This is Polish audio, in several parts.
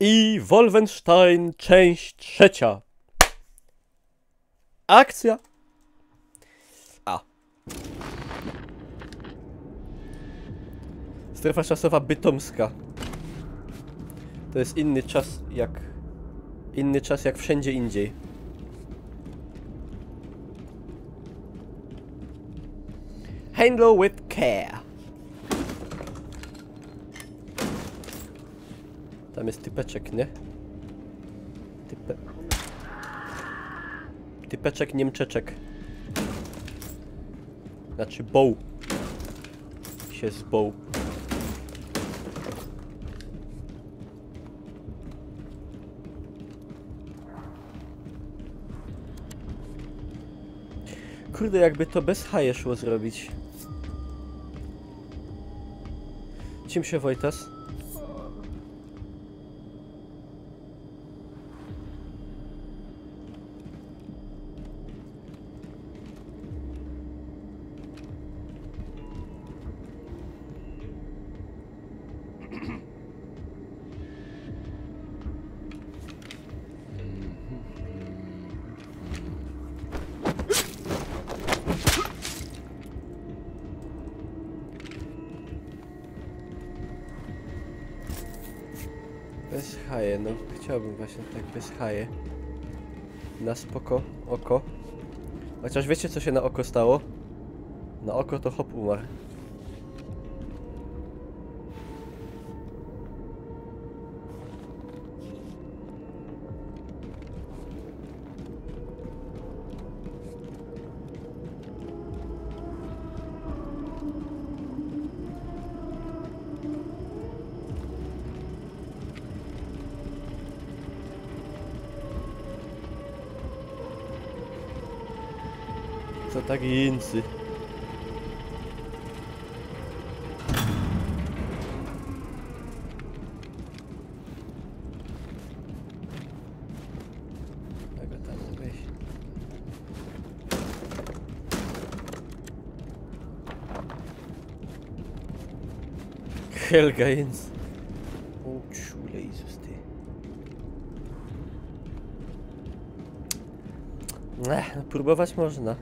I Wolfenstein, część 3. Akcja! A. Strefa czasowa bytomska. To jest inny czas jak... Inny czas jak wszędzie indziej. Handle with care. Tam jest typeczek, nie? Typeczek, niemczeczek. Znaczy bow. Się z bow. Kurde, jakby to bez haje szło zrobić. Czym się Wojtas? Bez haje, no chciałbym właśnie tak bez haje. Na spoko, oko. Chociaż wiecie co się na oko stało? Na oko to hop umarł. Co tak incy? Tego tam wejść. Helga Jens. O czule Jezus ty. No, próbować można.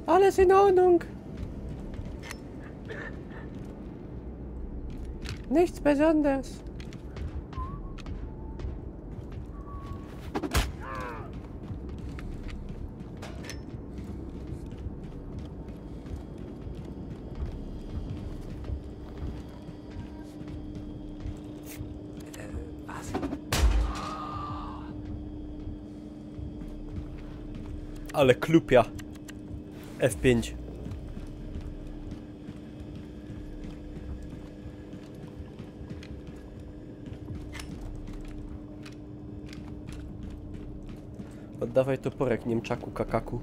Alles in Ordnung. Nichts Besonderes. Was? Ale klupia. F5. Oddawaj toporek, niemczaku, kakaku.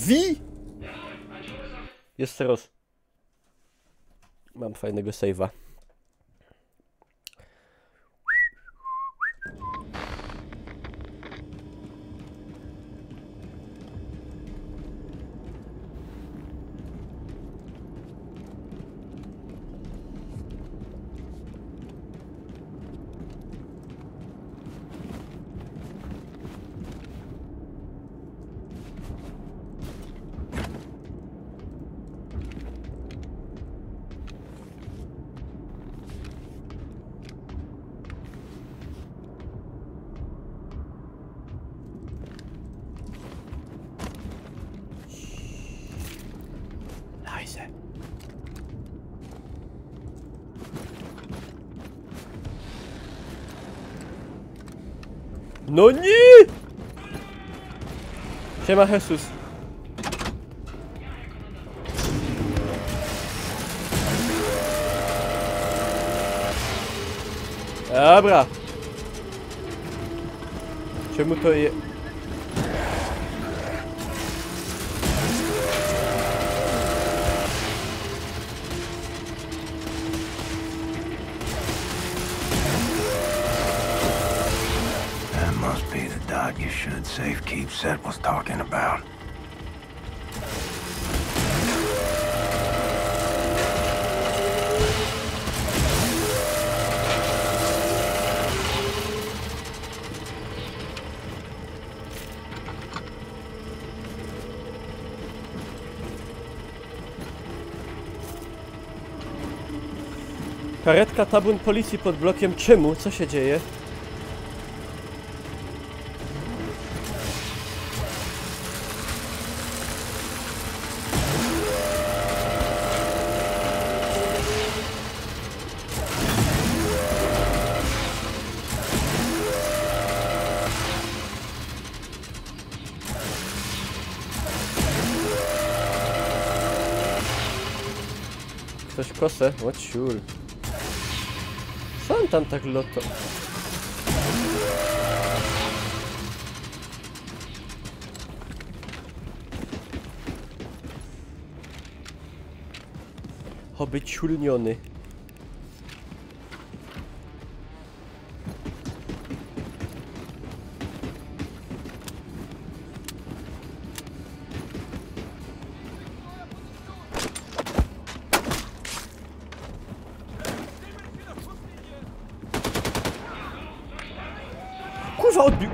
Wie? Jest teraz. Mam fajnego save'a. No nie! Siema Jesus. Dobra. Czemu to je... That must be the dot you should safekeep Set was talking about. Karetka tabun policji pod blokiem. Czemu? Co się dzieje? Ktoś kosę? What sure. Co on tam tak loto? Oby ciulniony. Kurwa, odbił!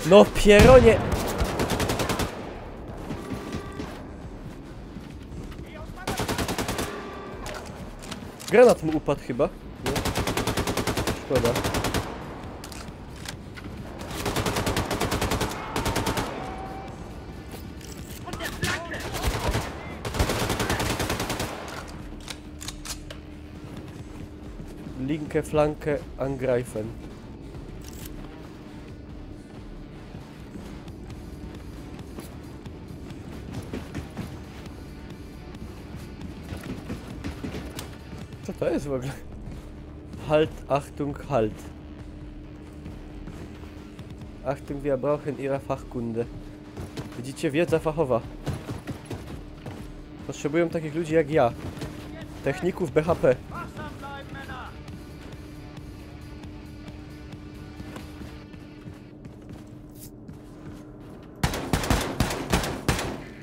No pieronie! Granat mu upadł chyba. Nie? Szkoda. Linke, flankę, angreifen. Co to jest w ogóle? Halt, Achtung, halt. Achtung, wir brauchen Ihre Fachkunde. Widzicie, wiedza fachowa. Potrzebują takich ludzi jak ja. Techników BHP.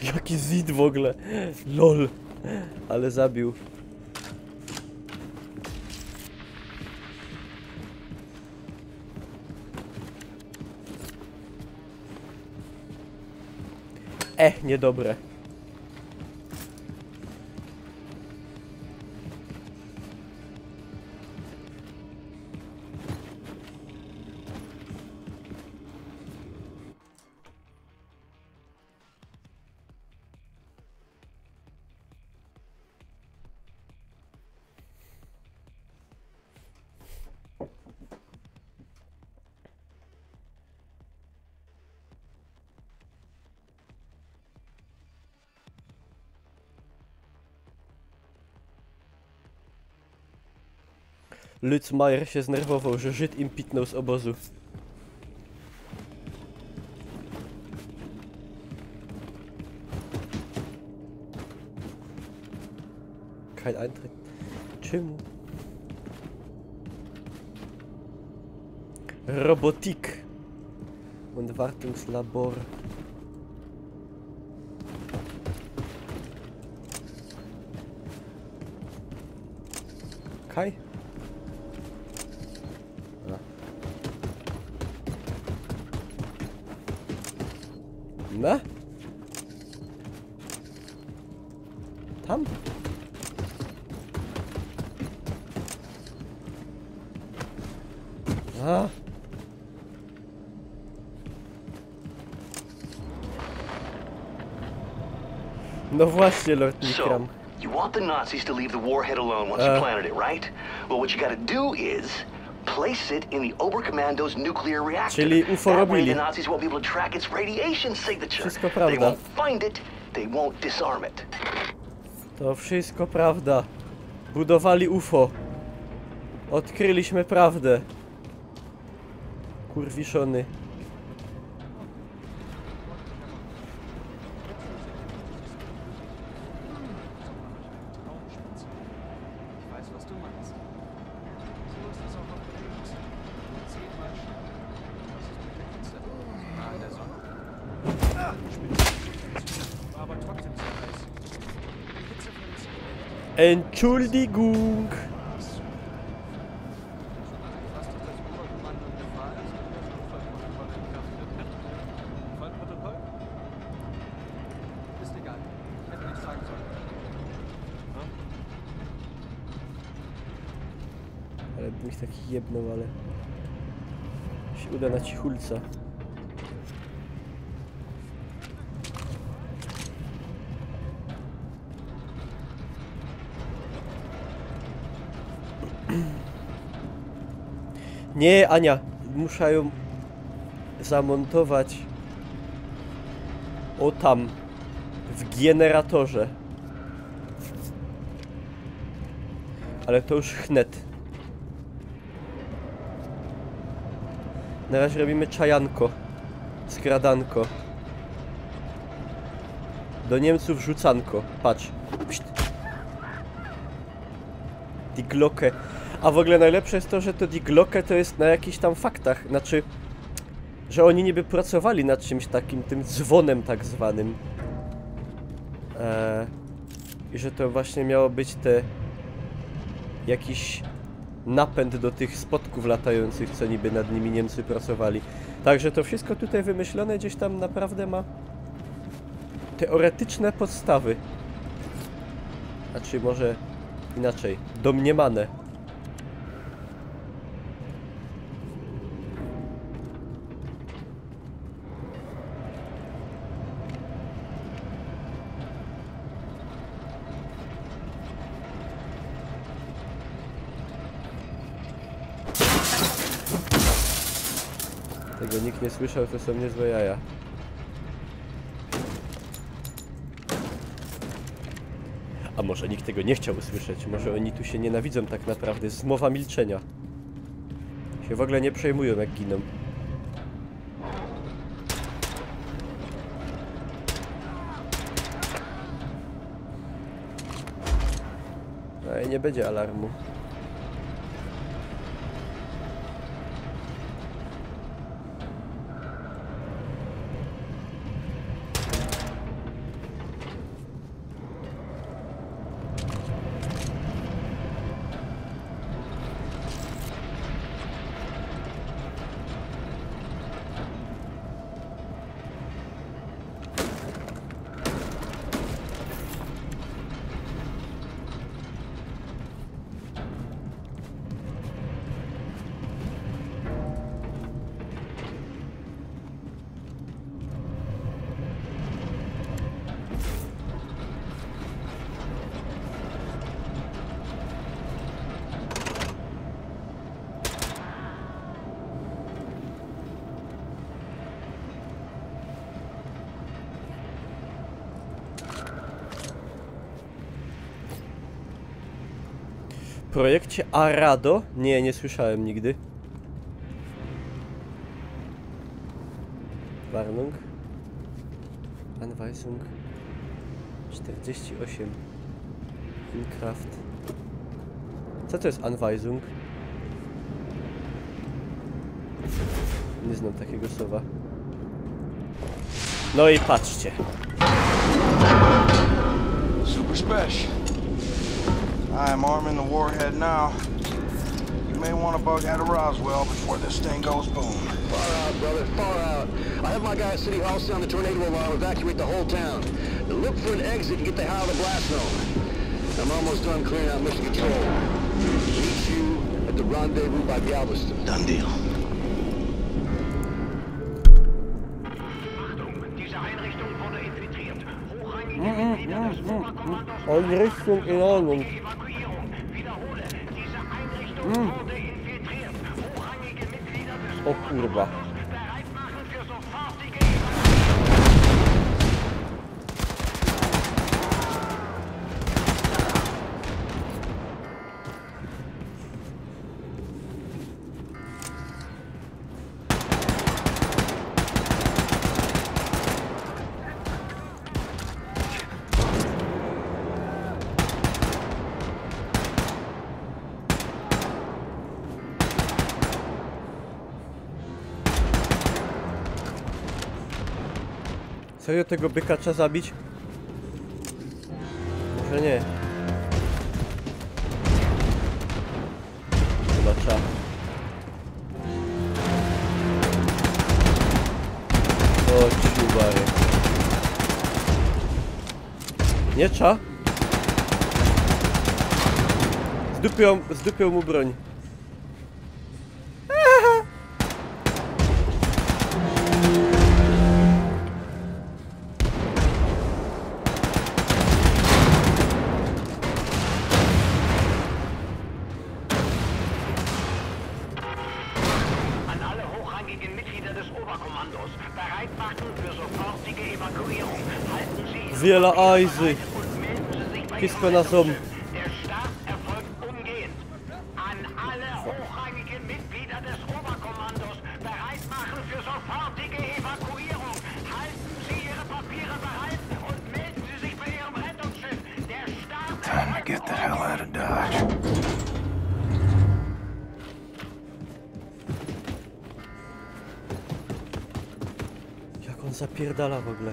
Jaki zid w ogóle. LOL. Ale zabił. Niedobre. Lutzmeier się znerwował, że Żyd im pitnął z obozu. Kein Eintritt. Czemu? Robotik und Wartungslabor. Kai? Na? Tam? A. No właśnie, Lord Nikram. So, you want the Nazis to leave the warhead alone once you planted it, right? Well, what you gotta do is place it in the Oberkommando's nuclear reactor. Czyli UFO That way robili. the Nazis won't be able to track its radiation signature. Wszystko They prawda. won't find it, they won't disarm it. To wszystko prawda. Budowali UFO. Odkryliśmy prawdę. Kurwiszony. Entschuldigung. Ale bym ich taki jebnął, ale się uda na cichulca. Nie, Ania, muszę ją zamontować o tam, w generatorze. Ale to już chnet. Na razie robimy czajanko, skradanko. Do Niemców rzucanko, patrz. Pszt. Die Glocke. A w ogóle najlepsze jest to, że to Die Glocke to jest na jakichś tam faktach. Znaczy, że oni niby pracowali nad czymś takim, tym dzwonem tak zwanym. I że to właśnie miało być jakiś napęd do tych spotków latających, co niby nad nimi Niemcy pracowali. Także to wszystko tutaj wymyślone gdzieś tam naprawdę ma teoretyczne podstawy. Znaczy może inaczej, domniemane. Tego nikt nie słyszał, to są niezłe jaja. A może nikt tego nie chciał usłyszeć? Może oni tu się nienawidzą tak naprawdę? Zmowa milczenia. Się w ogóle nie przejmują, jak giną. No i nie będzie alarmu. W projekcie Arado? Nie, nie słyszałem nigdy. Warnung. Anweisung 48. Inkraft. Co to jest Anweisung? Nie znam takiego słowa. No i patrzcie. Super special. I am arming the warhead now. You may want to bug out of Roswell before this thing goes boom. Far out, brother, far out. I have my guy at City Hall sound the tornado alarm, evacuate the whole town. Look for an exit and get the hell out of the blast zone. I'm almost done clearing out mission control. Meet you at the rendezvous by Galveston. Done deal. Achtung, diese Einrichtung wurde infiltriert. Hochrangige Mitglieder Und Richtung in Ordnung. O kurwa. Serio tego byka trzeba zabić? Może nie. Chyba trzeba. O ciubary. Nie trzeba? Zdupią mu broń. Wiele Eisy. Wszystko na ząb. Time to get the hell out of Dodge. Jak on zapierdala w ogóle.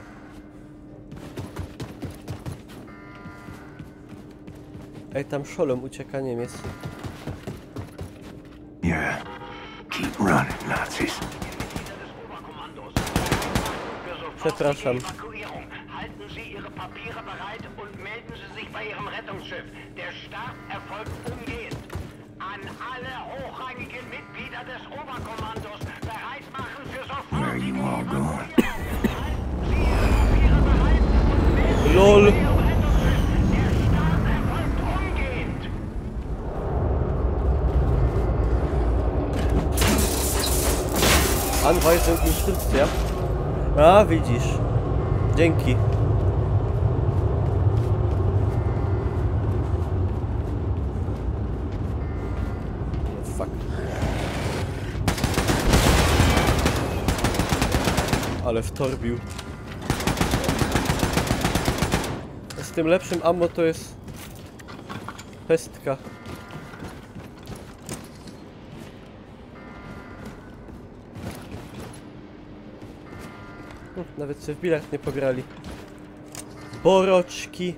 Ej, tam szolem ucieka Niemiec. Yeah. Keep running, Nazis. Przepraszam. Halten Sie Ihre Papiere bereit und melden Sie sich bei Ihrem Rettungsschiff. Der Start erfolgt umgehend. An alle hochrangigen Mitglieder des Oberkommandos bereit machen für Where are sofortige you all going? Halten Sie Ihre Papiere bereit und melden Sie LOL. sich bei Ihrem Rettungsschiff. Der Start erfolgt umgehend. Anweisung, instrukcja. A, widzisz. Dzięki. Oh, fuck. Ale wtorbił. Z tym lepszym ammo to jest pestka. Nawet sobie w bilard nie pograli. Boroczki.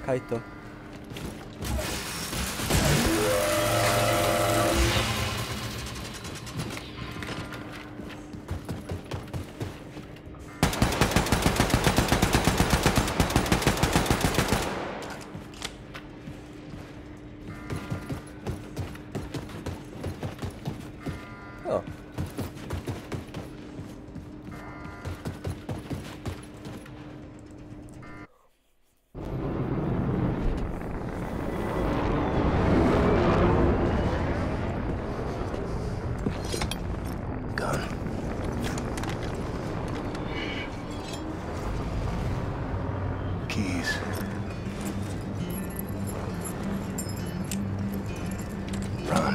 Kajto. O. Gun. Keys. Run.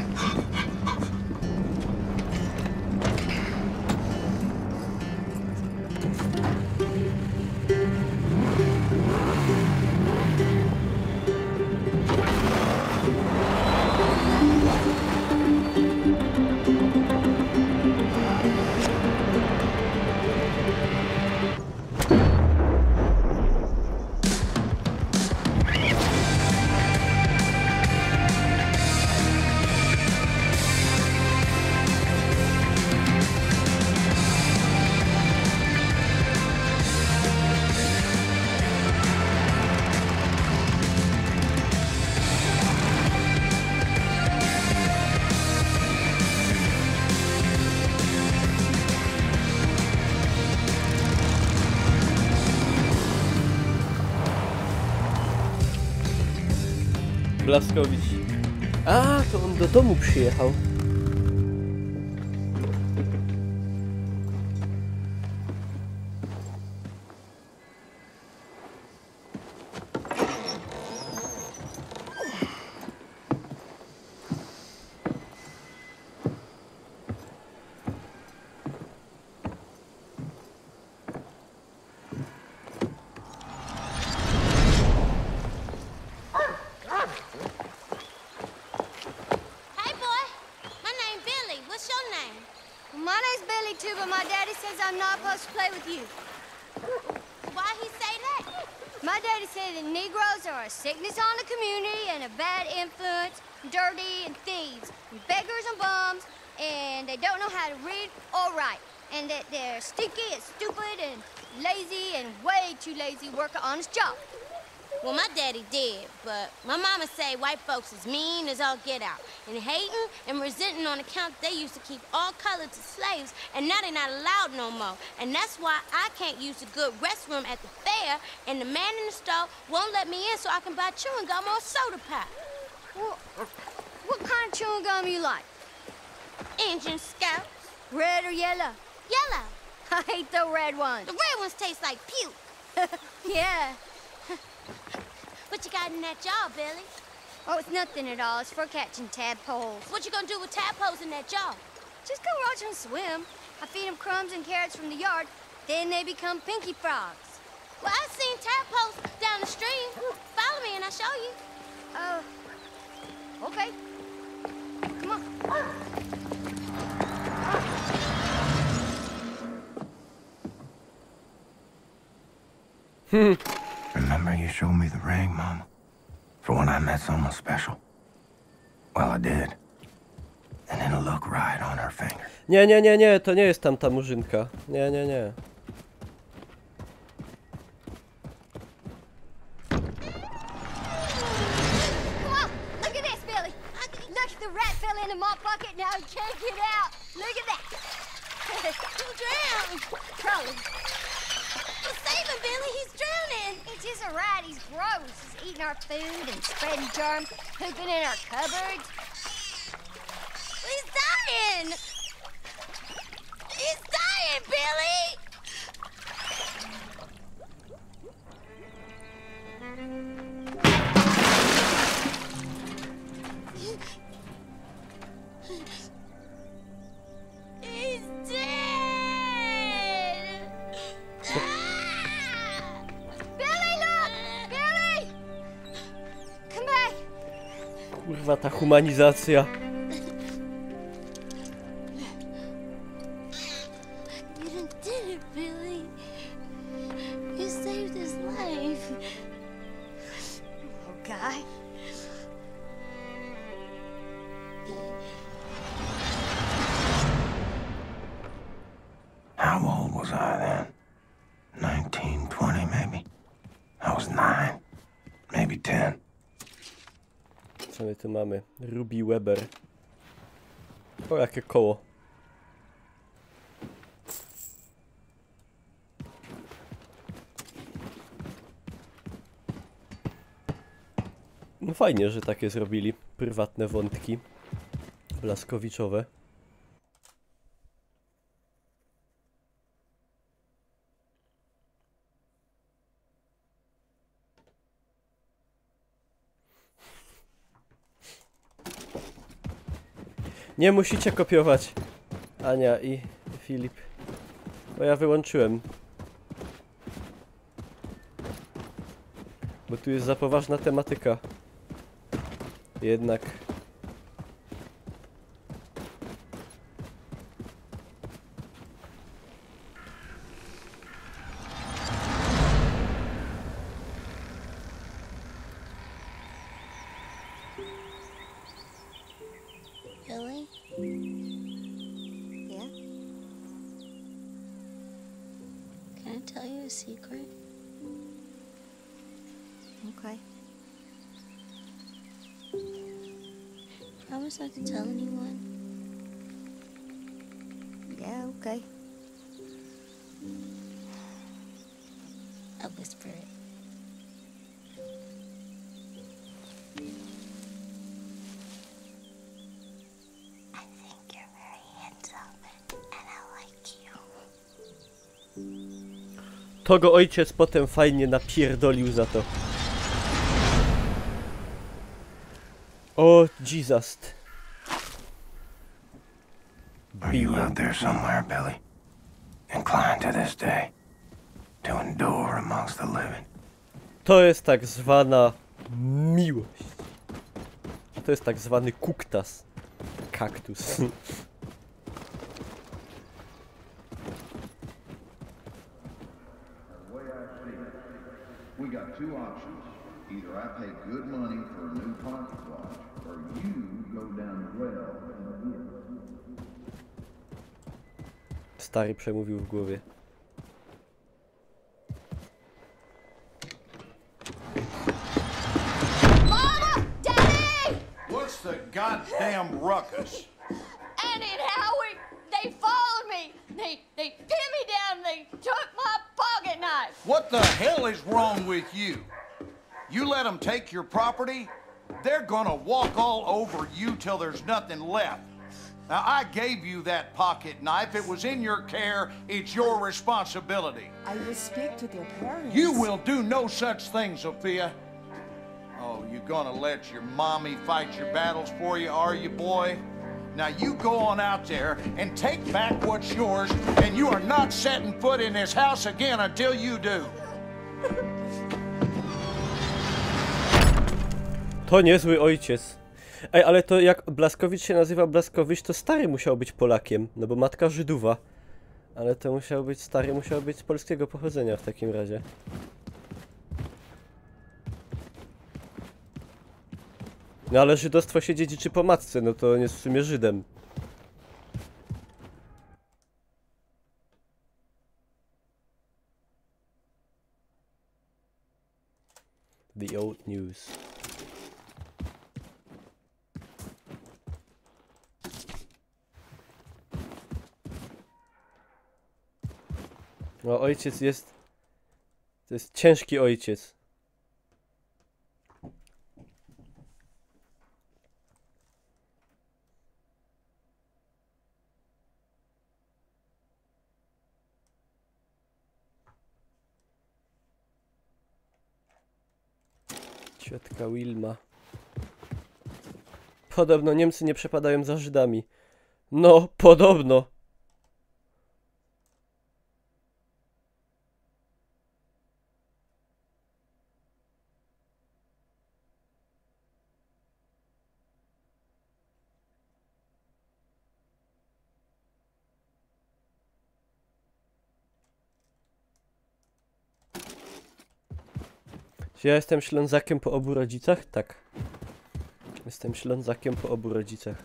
Blaskowicz. A, to on do domu przyjechał. Hey, boy. My name's Billy. What's your name? My name's Billy, too, but my daddy says I'm not supposed to play with you. Why he say that? My daddy said that Negroes are a sickness on the community and a bad influence, dirty and thieves, and beggars and bums, and they don't know how to read or write, and that they're stinky and stupid and lazy and way too lazy to work an honest job. Well, my daddy did, but my mama say white folks is mean as all get out, and hating and resenting on account they used to keep all colors as slaves, and now they're not allowed no more. And that's why I can't use the good restroom at the fair, and the man in the store won't let me in so I can buy chewing gum or soda pop. Well, what kind of chewing gum you like? Injun Scouts. Red or yellow? Yellow. I hate the red ones. The red ones taste like puke. Yeah. What you got in that jar, Billy? Oh, it's nothing at all. It's for catching tadpoles. What you gonna do with tadpoles in that jar? Just go watch them swim. I feed them crumbs and carrots from the yard. Then they become pinky frogs. Well, I've seen tadpoles down the stream. Follow me and I'll show you. Okay. Come on. Remember you showed me the ring, Mama? For when I met someone special? Well, I did. And it'll look right on her finger. Nie, nie, nie, nie, to nie jest tamta murzynka. Nie, nie, nie. Come on, look at this, Billy. Look, the rat fell into my bucket, now he can't get out. Look at that. He'll drown. Probably. Well, save him, Billy, he's drowning. It's just a rat, he's gross. He's eating our food and spreading germs, pooping in our cupboards. He's dying. He's dying, Billy. He's dead! Billy, look! Billy! Come back! Kurwa, ta humanizacja. You done did it, Billy. You saved his life. Oh, Guy. How old was I then? 19, 20 maybe? I was 9, maybe 10. Co my tu mamy? Ruby Weber. O, jakie koło. No fajnie, że takie zrobili. Prywatne wątki. Blaskowiczowe. Nie musicie kopiować, Ania i Filip, bo ja wyłączyłem, bo tu jest za poważna tematyka. Jednak Billy? Yeah? Can I tell you a secret? Okay. Promise not to tell anyone. Yeah, okay. I'll whisper it. To go ojciec potem fajnie napierdolił za to. O, Jesus. Are you out there somewhere, Billy? Inclined to this day to endure amongst the living? To jest tak zwana miłość. To jest tak zwany kuktas. Kaktus. We got two options. Either I pay good money for a new pocket watch, or you go down the well and get it. Stary przemówił w głowie. Mama! Daddy! What's the goddamn ruckus? Annie and Howie, they followed me. They pinned me down. They took my pocket knife. What the hell is wrong with you? You let them take your property, they're gonna walk all over you till there's nothing left. Now, I gave you that pocket knife. It was in your care. It's your responsibility. I will speak to their parents. You will do no such thing, Sophia. Oh, you gonna let your mommy fight your battles for you, are you, boy? Now you go on out there and take back what's yours, and you are not setting foot in this house again until you do. To niezły ojciec. Ej, ale to jak Blaskowicz się nazywa Blaskowicz, to stary musiał być Polakiem, no bo matka Żydowa. Ale to musiał być stary, musiał być z polskiego pochodzenia w takim razie. No ale żydostwo się dziedziczy po matce, no to on jest w sumie Żydem. The old news. No ojciec jest... To jest ciężki ojciec. Ciotka Wilma. Podobno Niemcy nie przepadają za Żydami. No, podobno. Czy ja jestem Ślązakiem po obu rodzicach? Tak. Jestem Ślązakiem po obu rodzicach.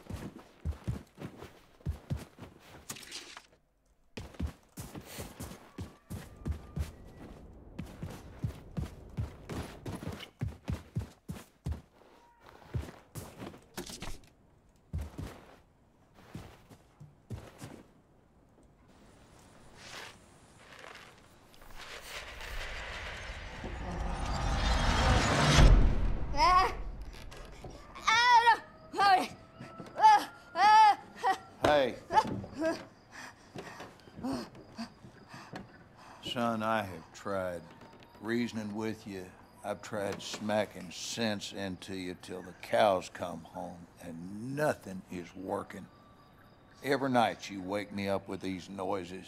Hey. Son, I have tried reasoning with you. I've tried smacking sense into you till the cows come home, and nothing is working. Every night you wake me up with these noises.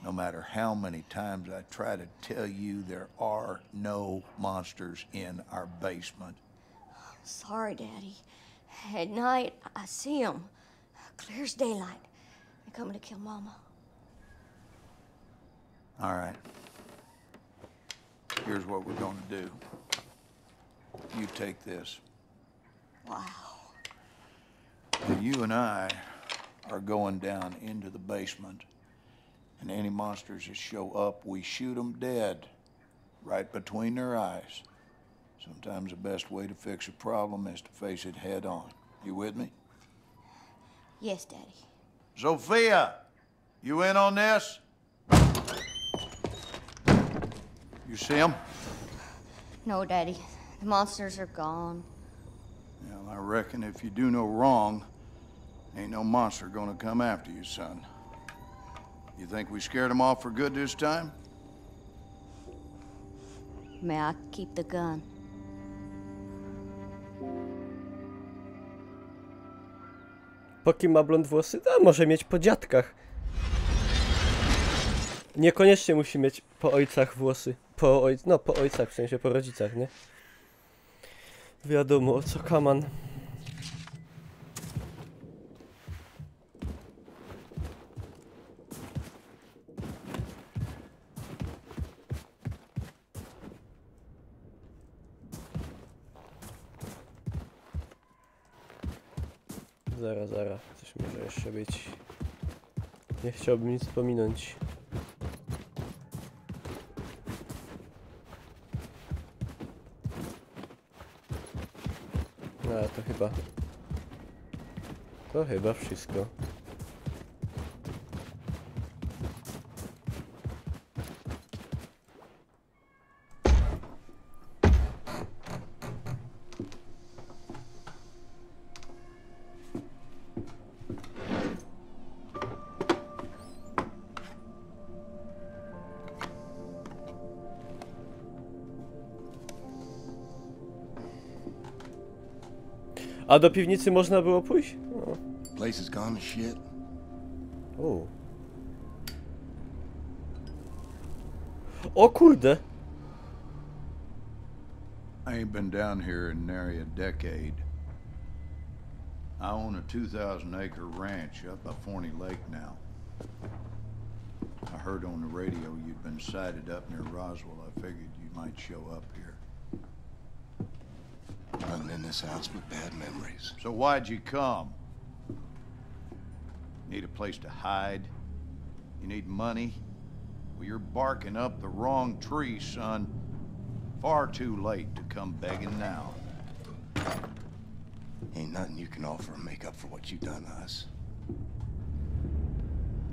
No matter how many times I try to tell you there are no monsters in our basement. Sorry, Daddy. At night, I see them. Clear as daylight. They're coming to kill Mama. All right. Here's what we're gonna do. You take this. Wow. Now, you and I are going down into the basement, and any monsters that show up, we shoot them dead, right between their eyes. Sometimes the best way to fix a problem is to face it head on. You with me? Yes, Daddy. Sophia, you in on this? You see them? No, Daddy. The monsters are gone. Well, I reckon if you do no wrong, ain't no monster gonna come after you, son. You think we scared them off for good this time? May I keep the gun? Po kim ma blond włosy? A może mieć po dziadkach. Niekoniecznie musi mieć po ojcach włosy. No po ojcach, w sensie po rodzicach, nie? Wiadomo o co kaman. Zaraz, coś może jeszcze być. Nie chciałbym nic pominąć. A to chyba wszystko. A do piwnicy można było pójść? No. Place is gone to shit. O kurde! I ain't been down here in nary a decade. I own a 2,000-acre ranch up by Forney Lake now. I heard on the radio you'd been sighted up near Roswell. I figured you might show up here. Nothing in this house but bad memories. So why'd you come? Need a place to hide? You need money? Well, you're barking up the wrong tree, son. Far too late to come begging now. Ain't nothing you can offer to make up for what you done to us.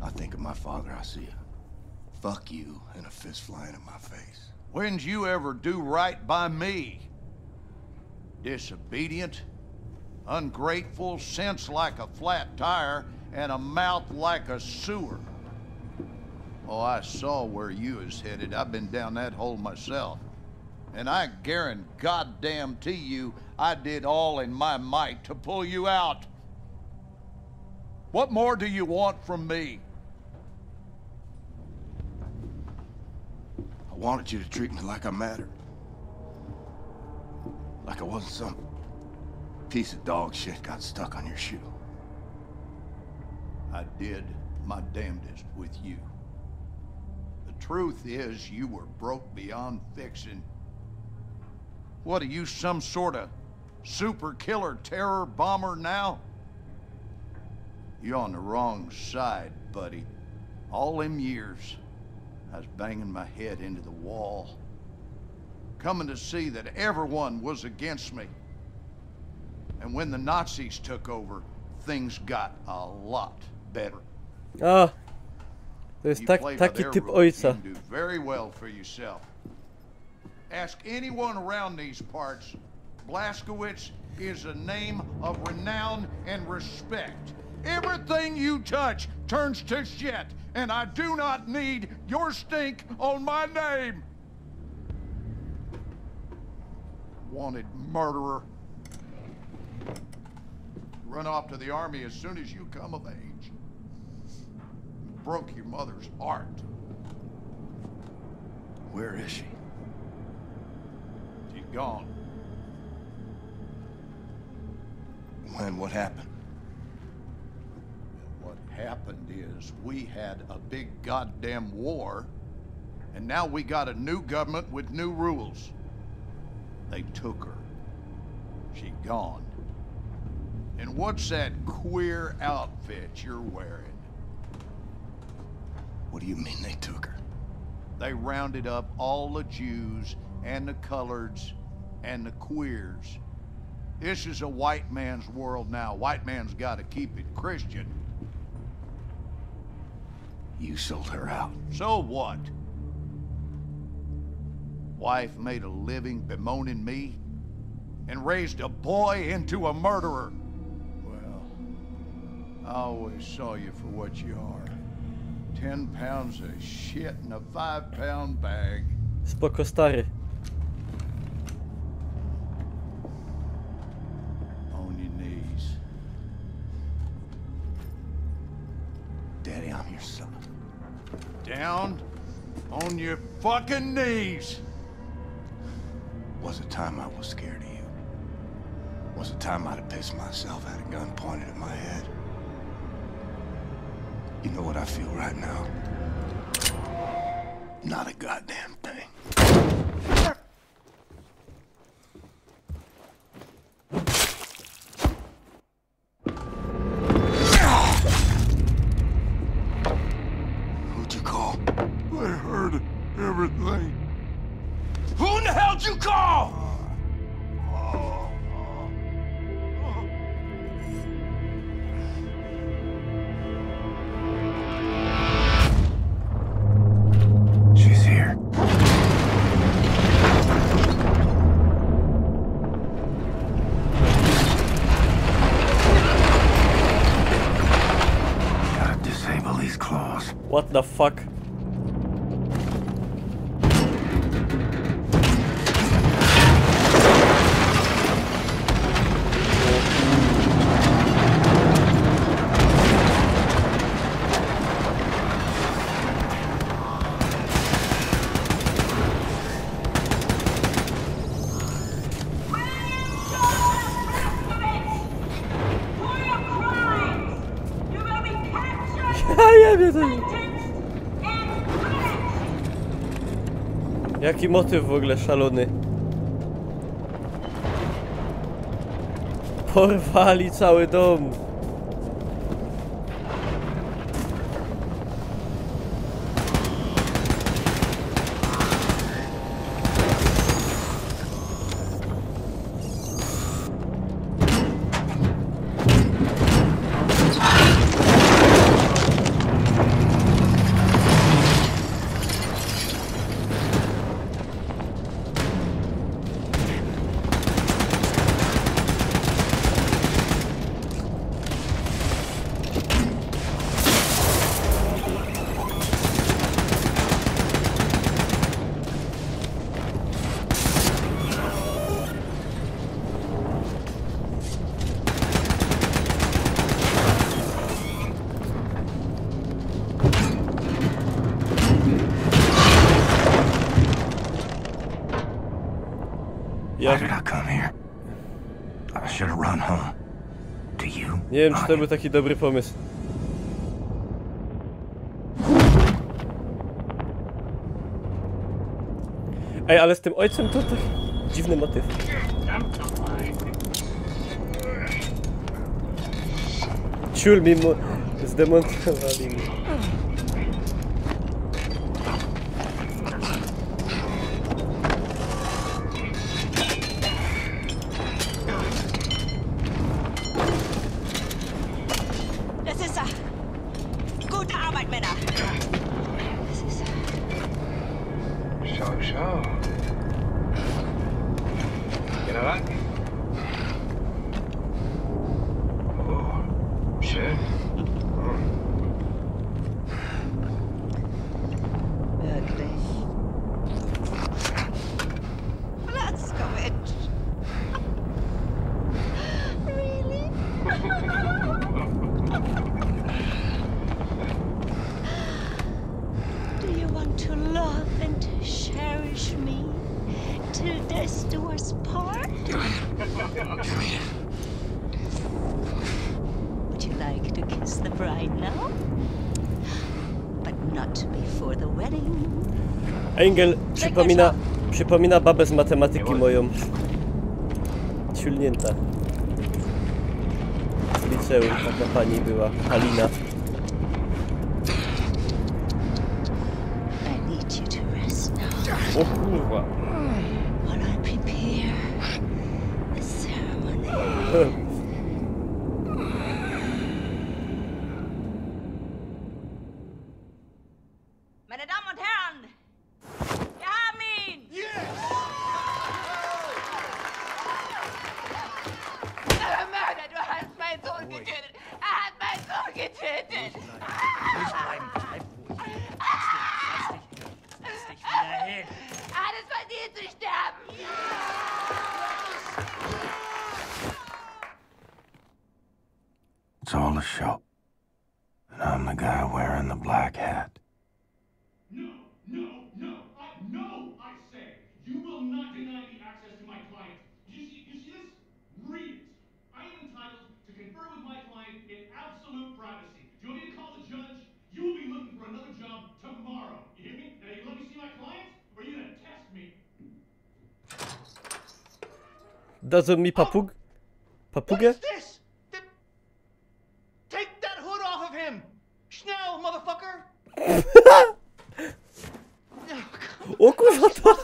I think of my father, I see a fuck you and a fist flying in my face. When'd you ever do right by me? Disobedient, ungrateful, sense like a flat tire, and a mouth like a sewer. Oh, I saw where you was headed. I've been down that hole myself. And I guarantee you, I did all in my might to pull you out. What more do you want from me? I wanted you to treat me like I mattered. Like I wasn't some piece of dog shit got stuck on your shoe. I did my damnedest with you. The truth is, you were broke beyond fixing. What are you, some sort of super killer terror bomber now? You're on the wrong side, buddy. All them years, I was banging my head into the wall, coming to see that everyone was against me. And when the Nazis took over, things got a lot better. A, to jest taki typ ojca. You can do very well for yourself. Ask anyone around these parts. Blazkowicz is a name of renown and respect. Everything you touch turns to shit, and I do not need your stink on my name. Wanted murderer. Run off to the army as soon as you come of age. Broke your mother's heart. Where is she? She's gone. When? What happened? What happened is we had a big goddamn war, and now we got a new government with new rules. They took her. She gone. And what's that queer outfit you're wearing? What do you mean they took her? They rounded up all the Jews and the coloreds and the queers. This is a white man's world now. White man's got to keep it Christian. You sold her out. So what? Wife made a living bemoaning me and raised a boy into a murderer. Well, I always saw you for what you are. 10 pounds of shit in a 5-pound bag. Spoko stary. Daddy, I'm your son. Down on your fucking knees. Was a time I was scared of you. Was a time I'd have pissed myself, had a gun pointed at my head. You know what I feel right now? Not a goddamn thing. Who'd you call? I heard everything. Who in the hell'd you call? She's here. Gotta disable these claws. What the fuck? Ja wiem, to... Jaki motyw w ogóle szalony. Porwali cały dom. Why did I come here? I should have run home. To you? Nie wiem, czy to był taki dobry pomysł. Ej, ale z tym ojcem to taki dziwny motyw. Ciul mi mu zdemontowali mi. Das ist er. Gute Arbeit, Männer. Das ist er. Schau, schau. General. Oh, schön. Wirklich. Blaskowitz. Really? Do you want to love and cherish me till death do us part? Would you like to kiss the bride now? But not before the wedding. Engel przypomina babę z matematyki moją. Ciulnięta. Z liceum taka pani była, Halina. I need you to rest now O kurwa. while I prepare the ceremony. Meine Damen und Herren, wir haben ihn! Mörder, du hast meinen Sohn getötet! Er hat meinen Sohn getötet! Er hat es verdient zu sterben! It's all a show. I'm the guy wearing the black hat. No, I say. You will not deny me access to my client. You see this? Read it. I am entitled to confer with my client in absolute privacy. Do you want me to call the judge? You will be looking for another job tomorrow. You hear me? And you let me see my client? Or are you gonna test me? Dadzą mi papugę? What's this? Take that hood off of him! Schnell, motherfucker! O kurwa to!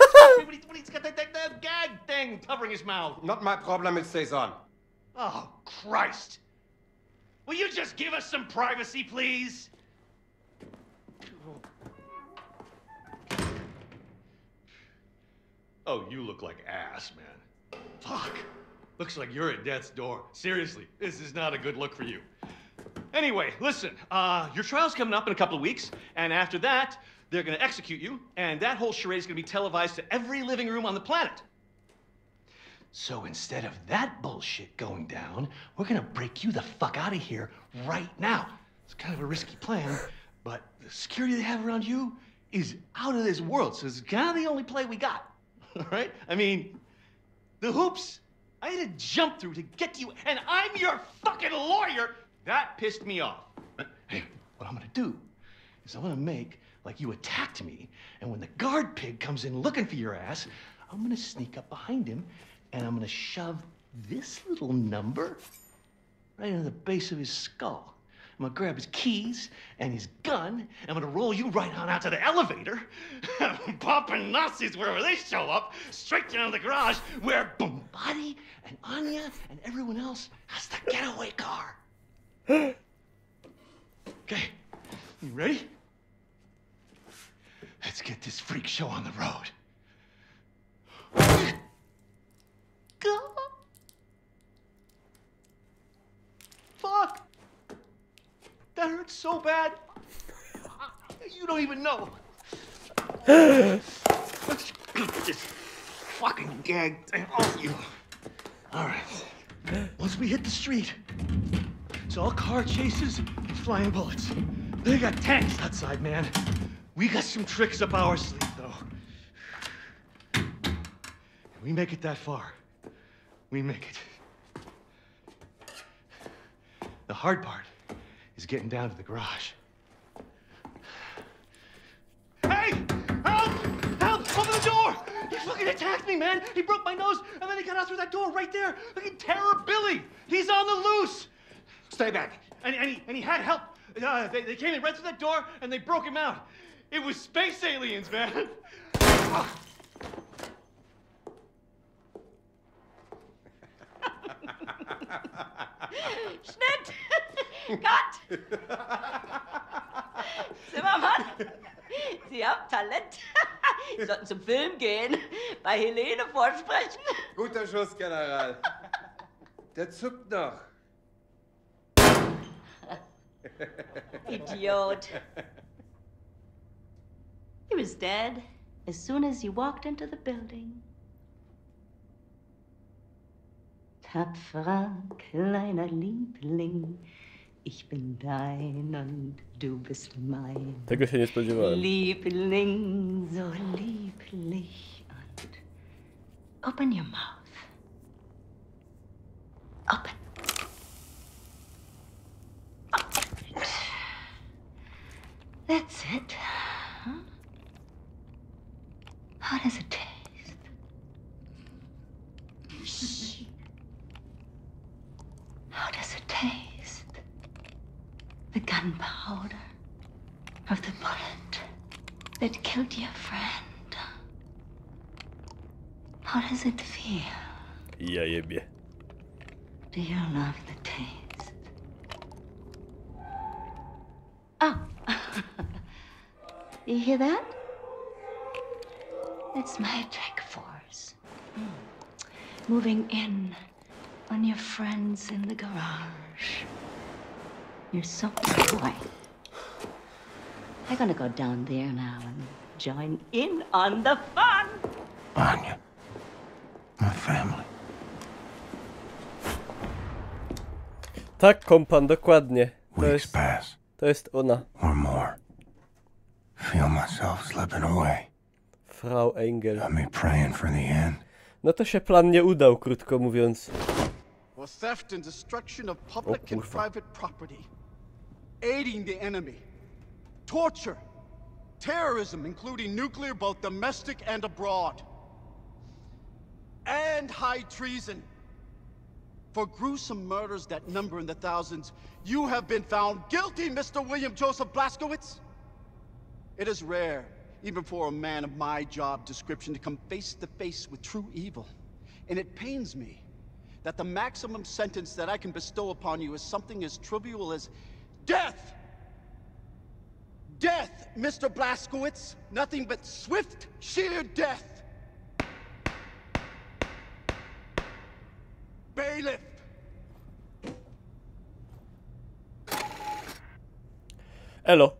He's got that gag thing covering his mouth. Not my problem, it stays on. Oh, Christ. Will you just give us some privacy, please? Oh, you look like ass, man. Fuck. Looks like you're at death's door. Seriously, this is not a good look for you. Anyway, listen, your trial's coming up in a couple of weeks, and after that, they're gonna execute you, and that whole charade is gonna be televised to every living room on the planet. So instead of that bullshit going down, we're gonna break you the fuck out of here right now. It's kind of a risky plan, but the security they have around you is out of this world, so it's kind of the only play we got. All right? I mean, the hoops I had to jump through to get to you, and I'm your fucking lawyer. That pissed me off. Hey, what I'm gonna do is I'm gonna make like you attacked me, and when the guard pig comes in looking for your ass, I'm gonna sneak up behind him, and I'm gonna shove this little number right into the base of his skull. I'm gonna grab his keys and his gun, and I'm gonna roll you right on out to the elevator, popping Nazis wherever they show up, straight down to the garage where Bombati and Anya and everyone else has the getaway car. Okay, you ready? Let's get this freak show on the road. Go. Fuck. That hurts so bad. You don't even know. Let's get this fucking gag thing off you. All right. Once we hit the street, it's all car chases and flying bullets. They got tanks outside, man. We got some tricks up our sleeve, though. If we make it that far, we make it. The hard part is getting down to the garage. Hey! Help! Help! Open the door! He fucking attacked me, man! He broke my nose, and then he got out through that door right there! Fucking Terror Billy! He's on the loose! Stay back! And he had help! They came in right through that door, and they broke him out. It was space aliens, man! Schnitt! Cut! Zimmermann, Sie haben Talent. Sie sollten zum Film gehen, bei Helene vorsprechen. Guter Schuss, General. Der zuckt noch. Idiot. He was dead as soon as you walked into the building. Tapferer kleiner Liebling, ich bin dein und du bist mein. Tego się nie spodziewałem. Liebling, so lieblich und... Open your mouth. Open. That's it. Huh? How does it taste? Shh. How does it taste? The gunpowder of the bullet that killed your friend. How does it feel? Ja jebie. Do you love the taste? Oh. You hear that? It's my attack force. Moving in on your friends in the garage. You're so boy. I'm gonna go down there now and join in on the fun. Anya. My family. Tak, kompan, dokładnie. To Weeks jest... pass. To jest ona. Or more. Feel myself slipping away. Frau Engel. Got me praying for the end. No to się plan nie udał, krótko mówiąc. For theft and destruction of public and private property. Aiding the enemy. Torture. Terrorism, including nuclear, both domestic and abroad. And high treason. For gruesome murders that number in the thousands, you have been found guilty, Mr. William Joseph Blazkowicz. It is rare, even for a man of my job description, to come face to face with true evil. And it pains me that the maximum sentence that I can bestow upon you is something as trivial as death! Death, Mr. Blazkowicz! Nothing but swift, sheer death! Bailiff! Elo.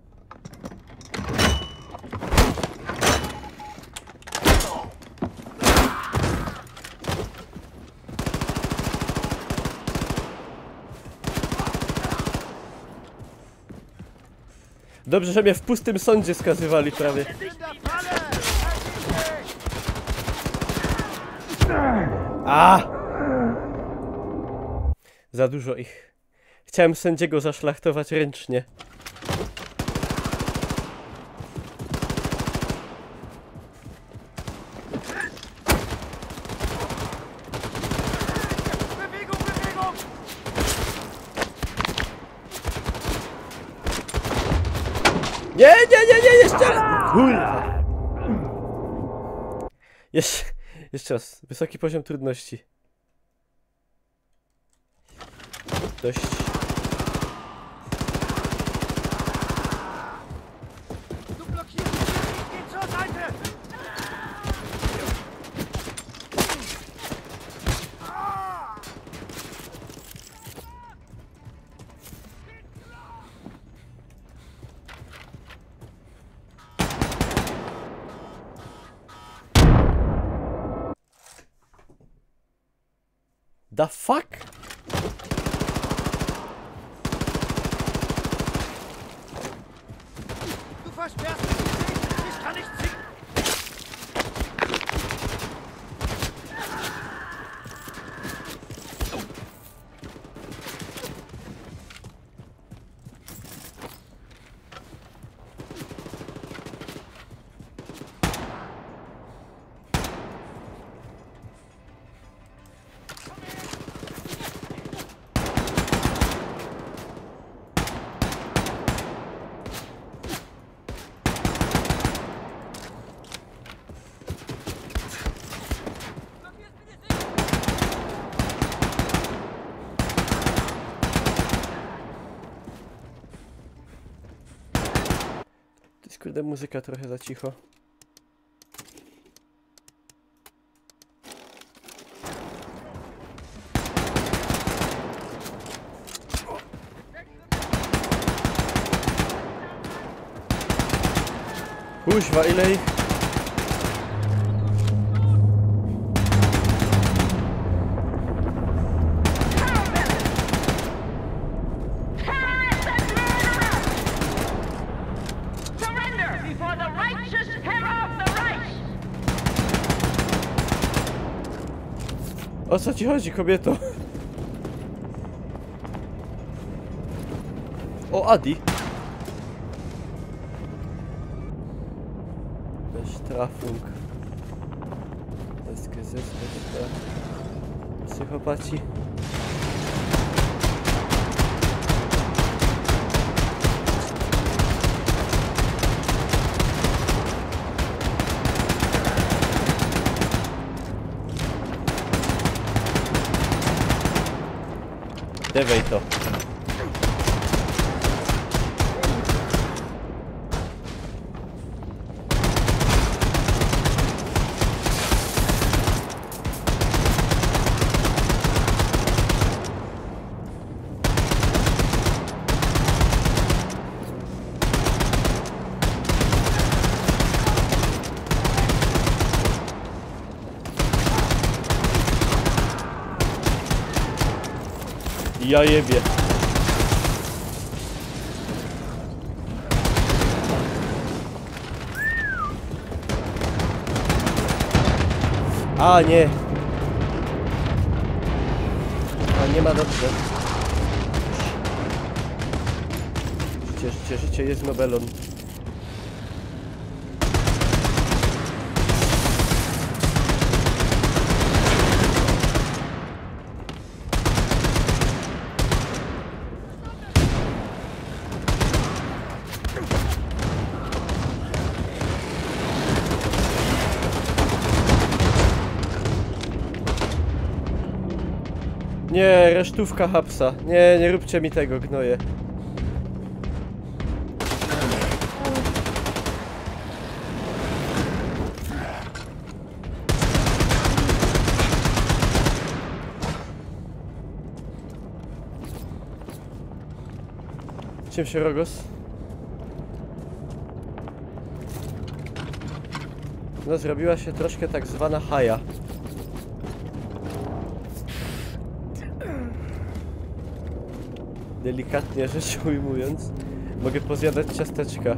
Dobrze, że mnie w pustym sądzie skazywali prawie. A! Za dużo ich. Chciałem sędziego zaszlachtować ręcznie. Nie, jeszcze raz! Kurwa! Jeszcze raz. Wysoki poziom trudności. Dość. The fuck? Du versperrst mich! Ich kann nicht ziehen! Kurde, muzyka trochę za cicho. Kuźwa, ile ich? O co ci chodzi, kobieto? O, Adi. Bestrafung. Psychopaci. Dawaj to. Ja jebie. A, nie! A, nie ma dobrze. Życie, jest Nobelon. Nie, resztówka hapsa. Nie, nie róbcie mi tego, gnoje. Czym się Rogos? No, zrobiła się troszkę tak zwana haja. Delikatnie rzecz ujmując, mogę pozjadać ciasteczka.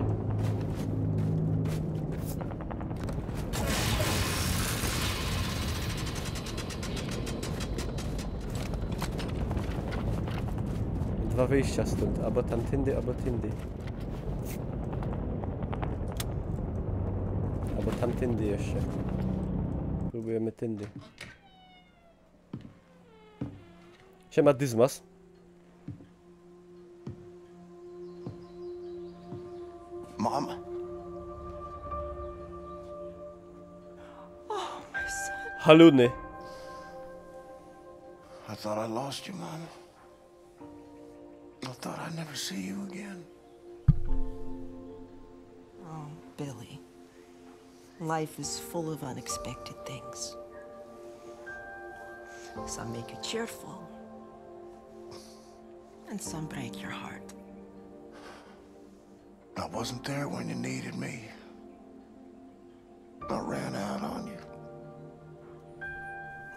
Dwa wyjścia stąd, albo tamtędy, albo tędy. Albo tamtędy jeszcze. Próbujemy tędy. Siema Dyzmas. Mom? Oh, my son. Haluny. I thought I lost you, Mom. I thought I'd never see you again. Oh, Billy. Life is full of unexpected things. Some make you cheerful, and some break your heart. I wasn't there when you needed me. I ran out on you.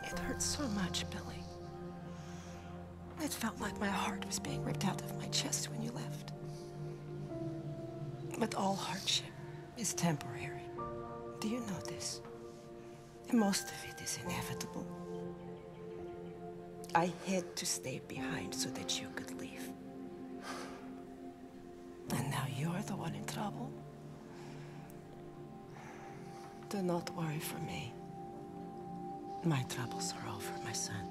It hurts so much, Billy. It felt like my heart was being ripped out of my chest when you left. But all hardship is temporary. Do you know this? Most of it is inevitable. I had to stay behind so that you could leave. And now you're the one in trouble. Do not worry for me. My troubles are over, my son.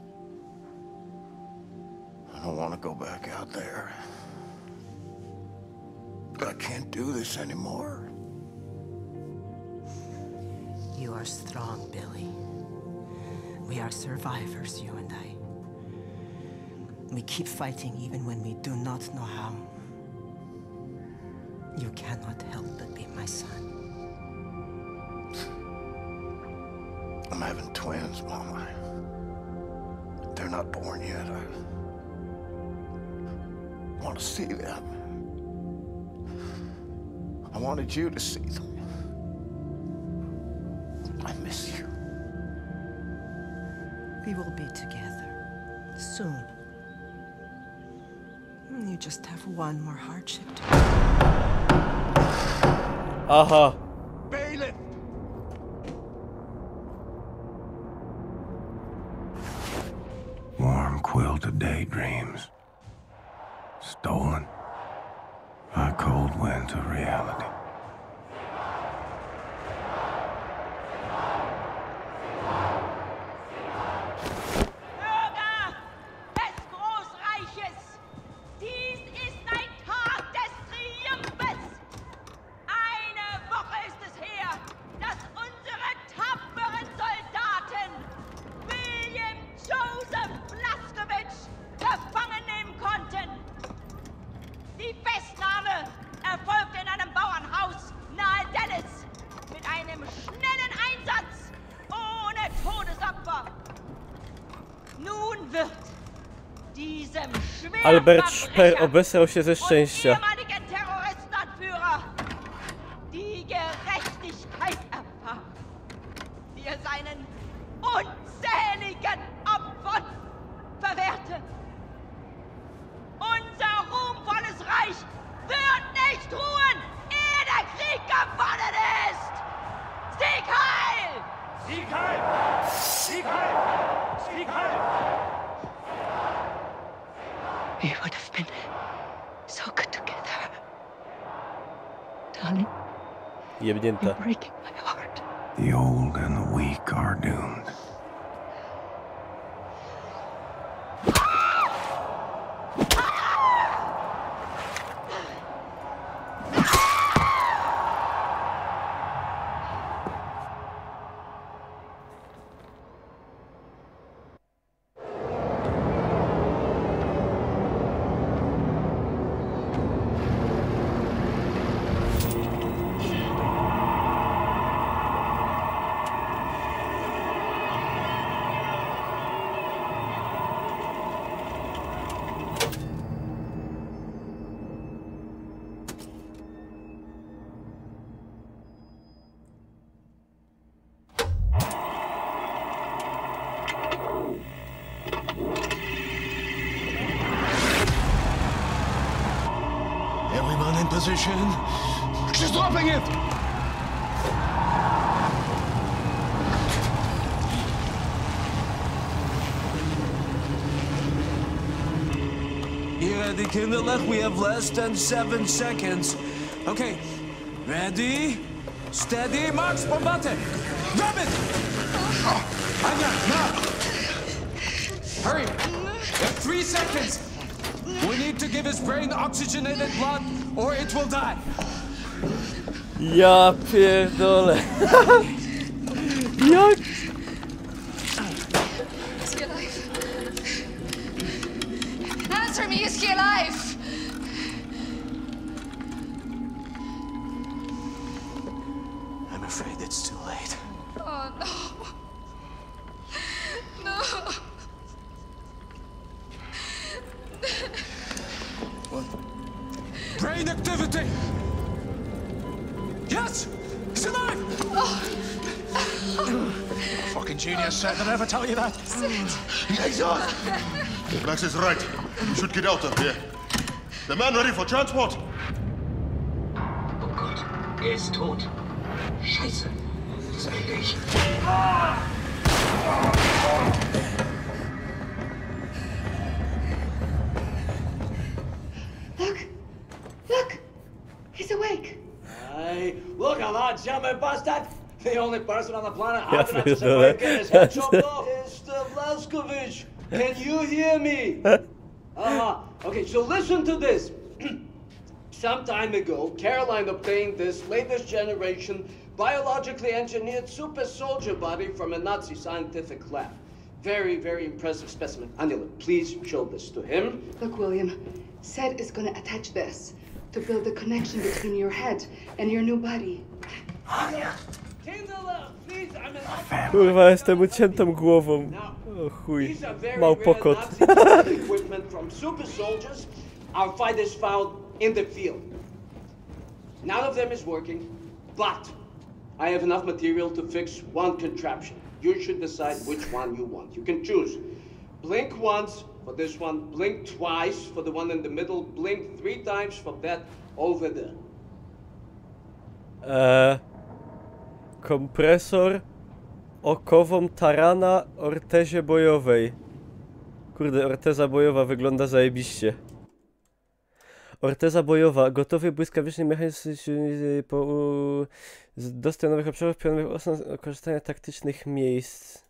I don't want to go back out there. I can't do this anymore. You are strong, Billy. We are survivors, you and I. We keep fighting even when we do not know how. You cannot help but be my son. I'm having twins, Mama. They're not born yet. I want to see them. I wanted you to see them. I miss you. We will be together soon. You just have one more hardship to go. Aha. Bailiff! Warm quilted daydreams. Stolen by cold winds of reality. Bürger des Großreiches, dies ist ein Tag des Triumphes. Eine Woche ist es her, dass unsere tapferen Soldaten William Joseph Blazkowicz gefangen nehmen konnten. Die Festnahme erfolgte in einem Bauernhaus nahe Dallas mit einem schnellen Einsatz ohne Todesopfer. Nun wird diesem Albert Speer obesrał się ze szczęścia. ehemaligen Terroristenanführer die Gerechtigkeit erfahren, die er seinen unzähligen Opfern verwehrte. Unser ruhmvolles Reich wird nicht ruhen, ehe der Krieg gewonnen ist! Sieg heil! Sieg heil! darling. Jebnięta. You're breaking my heart. The old and the weak are doomed. Everyone in position. She's dropping it! Hier at the Kinderlech, we have less than 7 seconds. Okay, ready, steady, march, bombate! Grab it! Anya, now! Hurry! You have 3 seconds! We need to give his brain oxygenated blood, or it will die. Ja pierdolę. Jak? Is he alive? Answer me, is he alive? I'm afraid it's too late. Oh no. No. Brain activity! Yes! He's alive! Fucking genius, Seth. Did I ever tell you that? Jesus! Max is right. We should get out of here. The man ready for transport? Oh Gott, ist tot. Scheiße. Das ist ich. Look! He's awake. Hey, look at that jumping bastard! The only person on the planet Ja having to pierdolę. survive getting his head chopped off. Mr. Blazkowicz, can you hear me? Okay, so listen to this. Some time ago, Caroline obtained this latest generation biologically engineered super soldier body from a Nazi scientific lab. Very, very impressive specimen. Anila, please show this to him. Look, William, Seth is gonna attach this to build the connection between your head and your new body. Anya! Kinderlech, please, I'm in Kurwa, jestem uciętą głową. O chuj. These are very Małpokot. rare Nazi equipment from super soldiers our fighters found in the field. None of them is working, but I have enough material to fix one contraption. You should decide which one you want. You can choose. Blink once for this one, blink twice for the one in the middle, blink 3 times for that over there. Kompresor okową tarana ortezie bojowej. Kurde, orteza bojowa wygląda zajebiście. Orteza bojowa, gotowy błyskawiczny mechanizm dostęp nowych obszarów, pionowych osłon, korzystania taktycznych miejsc.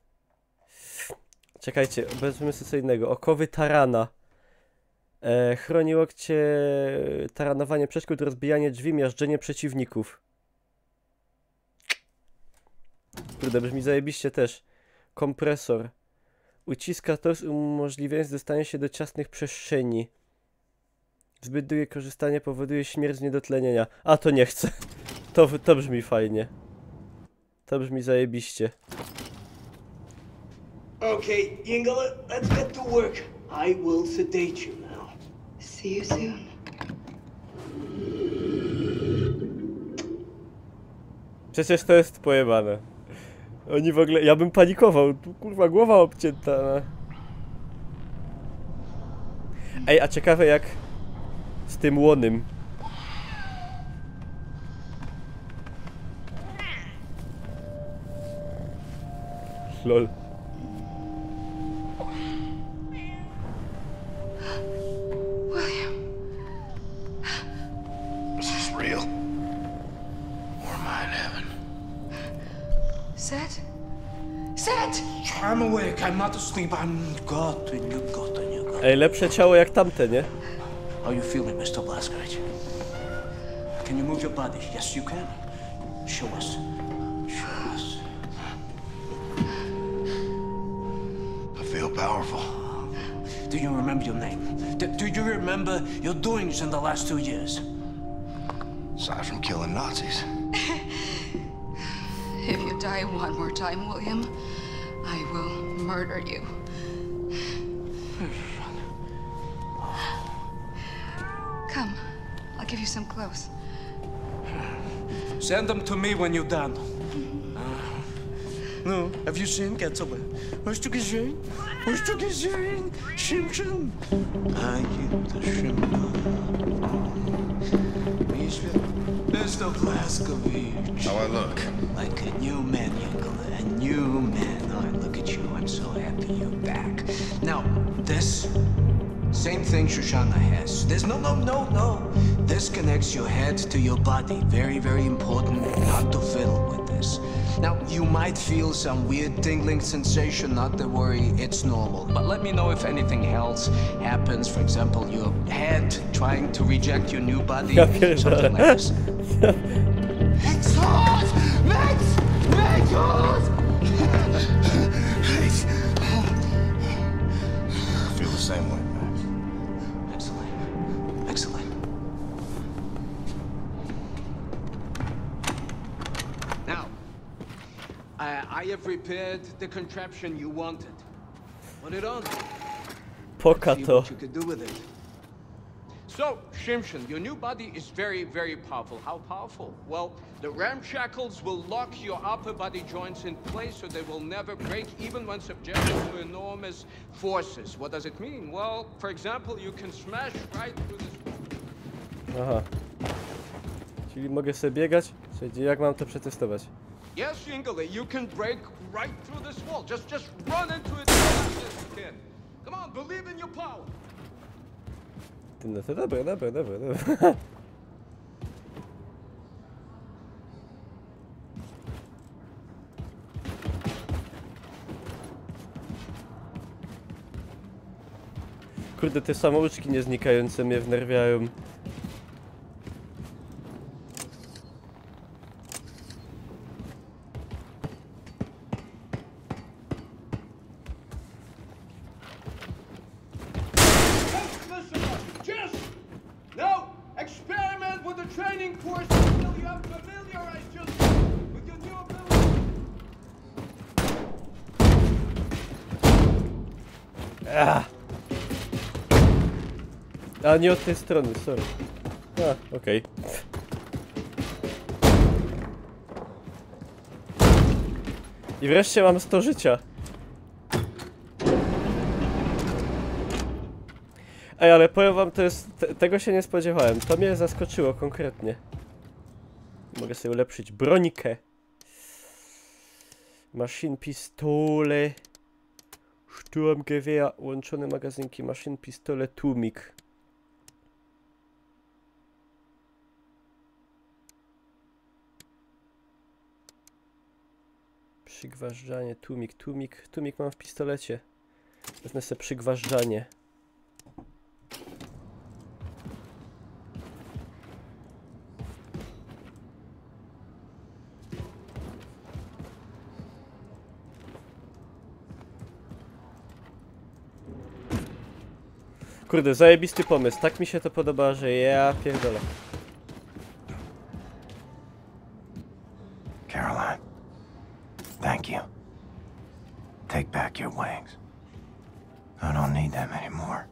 Czekajcie, wezmę sobie co innego. Okowy tarana. Chroni łokcie, taranowanie przeszkód, rozbijanie drzwi, miażdżenie przeciwników. Kurde, brzmi zajebiście też. Kompresor. Uciska tors, umożliwiając dostanie się do ciasnych przestrzeni. Zbyt długie korzystanie powoduje śmierć z niedotlenienia. A, to nie chcę. To brzmi fajnie. To brzmi zajebiście. Okay, Ingela, let's get to work. I will sedate you now. See you soon. Przecież to jest pojebane. Oni w ogóle... Ja bym panikował. Tu kurwa głowa obcięta. No. Ej, a ciekawe jak... z tym łonym. Lol. William. This is real. Set? Set! I'm awake, I'm not asleep, I'm good, and you're good, and you're good. Ej, lepsze ciało jak tamte, nie? How you feeling, Mr. Blazkowicz? Can you move your body? Yes, you can. Show us. Show us. I feel powerful. Do you remember your name? Do you remember your doings in the last 2 years? Aside from killing Nazis. If you die one more time, William, I will murder you. Come, I'll give you some clothes. Send them to me when you're done. No, have you seen Getaway? Hast du gesehen? Hast du gesehen? Simpson? The Simpson. Mr. Blazkowicz. How I look? Like a new man, Nicola. A new man. Oh, look at you. I'm so happy you're back. Now, this same thing Shoshana has. There's no. This connects your head to your body. Very, very important not to fiddle with this. Now, you might feel some weird tingling sensation, not to worry, it's normal. But let me know if anything else happens. For example, your head trying to reject your new body, something like this. Exhaust! Max! I feel the same way, Max. Excellent. Now, I have repaired the contraption you wanted. Put it on. See Pokato. what you could do with it. So, Shimshon, your new body is very, very powerful. How powerful? Well, the ramshackles will lock your upper body joints in place so they will never break, even when subjected to enormous forces. What does it mean? Well, for example, you can smash right through this wall. Aha. Czyli mogę sobie biegać? Czyli jak mam to przetestować? Yes, Yingling, you can break right through this wall. Just run into it as fast as you can. Come on, believe in your power. Ty, no to dobra. Kurde, te samouczki nieznikające mnie wnerwiają. A nie od tej strony, sorry. A, okej. I wreszcie mam 100 życia. Ej, ale powiem wam, to jest... Tego się nie spodziewałem. To mnie zaskoczyło konkretnie. Mogę sobie ulepszyć bronikę. Machine pistole. Sturmgewehr, łączone magazynki, machine pistole, tłumik. Przygważdżanie, tłumik mam w pistolecie. Wezmę sobie przygważdżanie. Kurde, zajebisty pomysł. Tak mi się to podoba, że ja pierdolę. Caroline, thank you. Take back your wings. I don't need them anymore.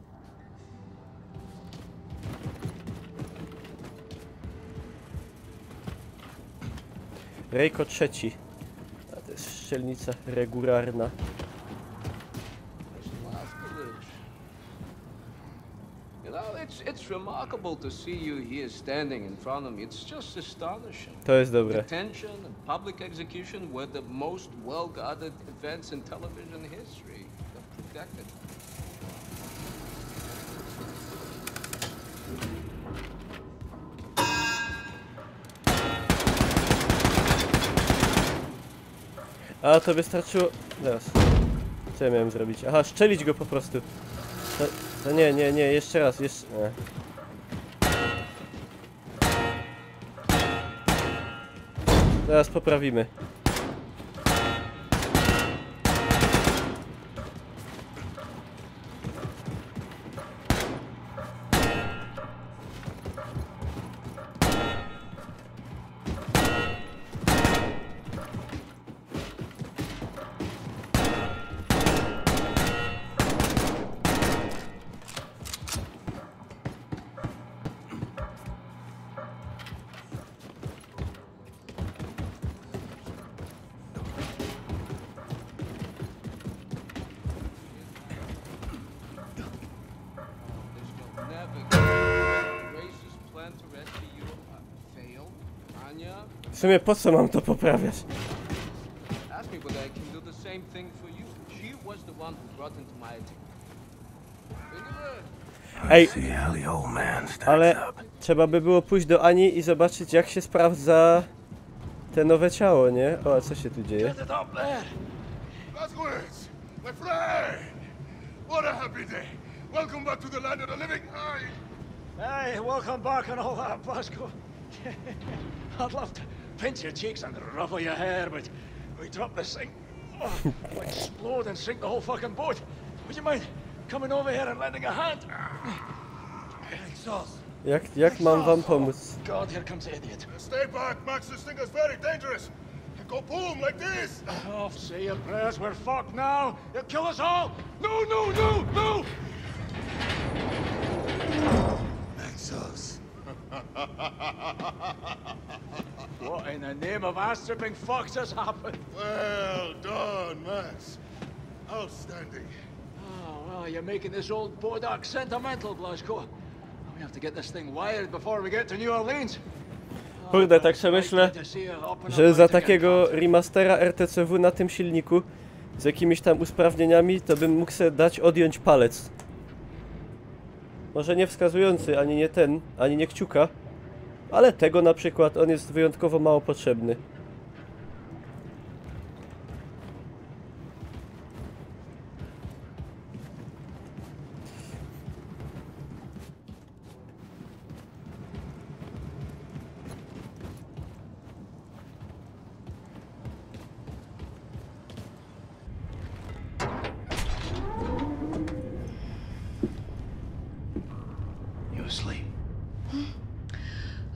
Rejko III. A to jest strzelnica regularna. You know, it's remarkable to see you here standing in front of me. It's just astonishing. To jest dobre. Detention and public execution were the most well-guarded events in television history. They're protected. A to wystarczyło... Zaraz. Co ja miałem zrobić? Aha, szczelić go po prostu. To nie, jeszcze raz, jeszcze... Nie. Teraz poprawimy. W sumie po co mam to poprawiać? Ej, ale trzeba by było pójść do Ani i zobaczyć, jak się sprawdza te nowe ciało, nie? O, a co się tu dzieje? Blazkowicz, my friend! What a happy day! Welcome back to the land of the living. Hey, welcome back and all that, Blasco. I'd love to pinch your cheeks and ruffle your hair, but we dropped this thing. Oh, we'll explode and sink the whole fucking boat. Would you mind coming over here and lending a hand? Jak mam wam pomóc? God, here comes the idiot. Stay back, Max. This thing is very dangerous. It go boom like this. Oh, say your prayers. We're fucked now. You'll kill us all. No, no, no, no. Maxos. What in the name of ass-tripping fucks has happened? Well done, Max. Outstanding. Oh, well, you're making this old bodak sentimental, Blasco. We have to get this thing wired before we get to New Orleans. Kurde, tak sobie myślę, że za takiego remastera RTCW na tym silniku z jakimiś tam usprawnieniami, to bym mógł sobie dać odjąć palec. Może nie wskazujący, ani nie ten, ani nie kciuka, ale tego na przykład, on jest wyjątkowo mało potrzebny. Asleep.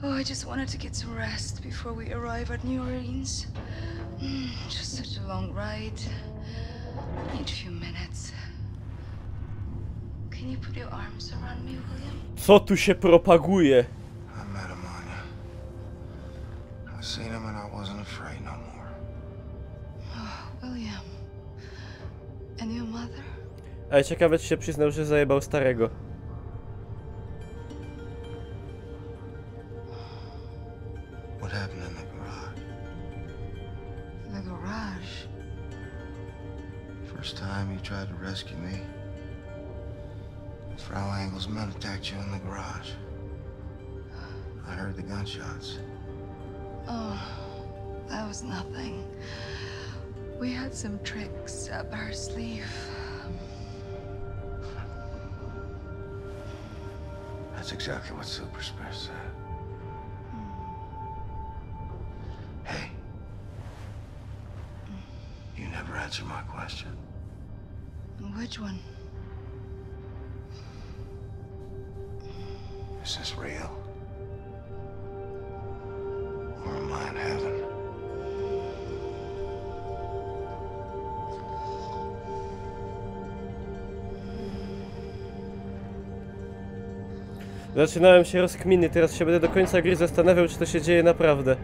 Oh, I just wanted to get some rest before we arrive at New Orleans. Just such a long ride. Need a few minutes. Can you put your arms around me, William? Co tu się propaguje? I met him, Anya. I seen him and I wasn't afraid no more. Oh, William. And your mother? Ej, ciekawe, czy się przyznał, że zajebał starego. What happened in the garage? The garage? First time you tried to rescue me. Frau Engel's men attacked you in the garage. I heard the gunshots. Oh, that was nothing. We had some tricks up our sleeve. That's exactly what Super Spare said. Hey. You never answered my question. Which one? Is this real? Or am I in heaven? Zaczynałem się rozkminy, teraz się będę do końca gry zastanawiał, czy to się dzieje naprawdę.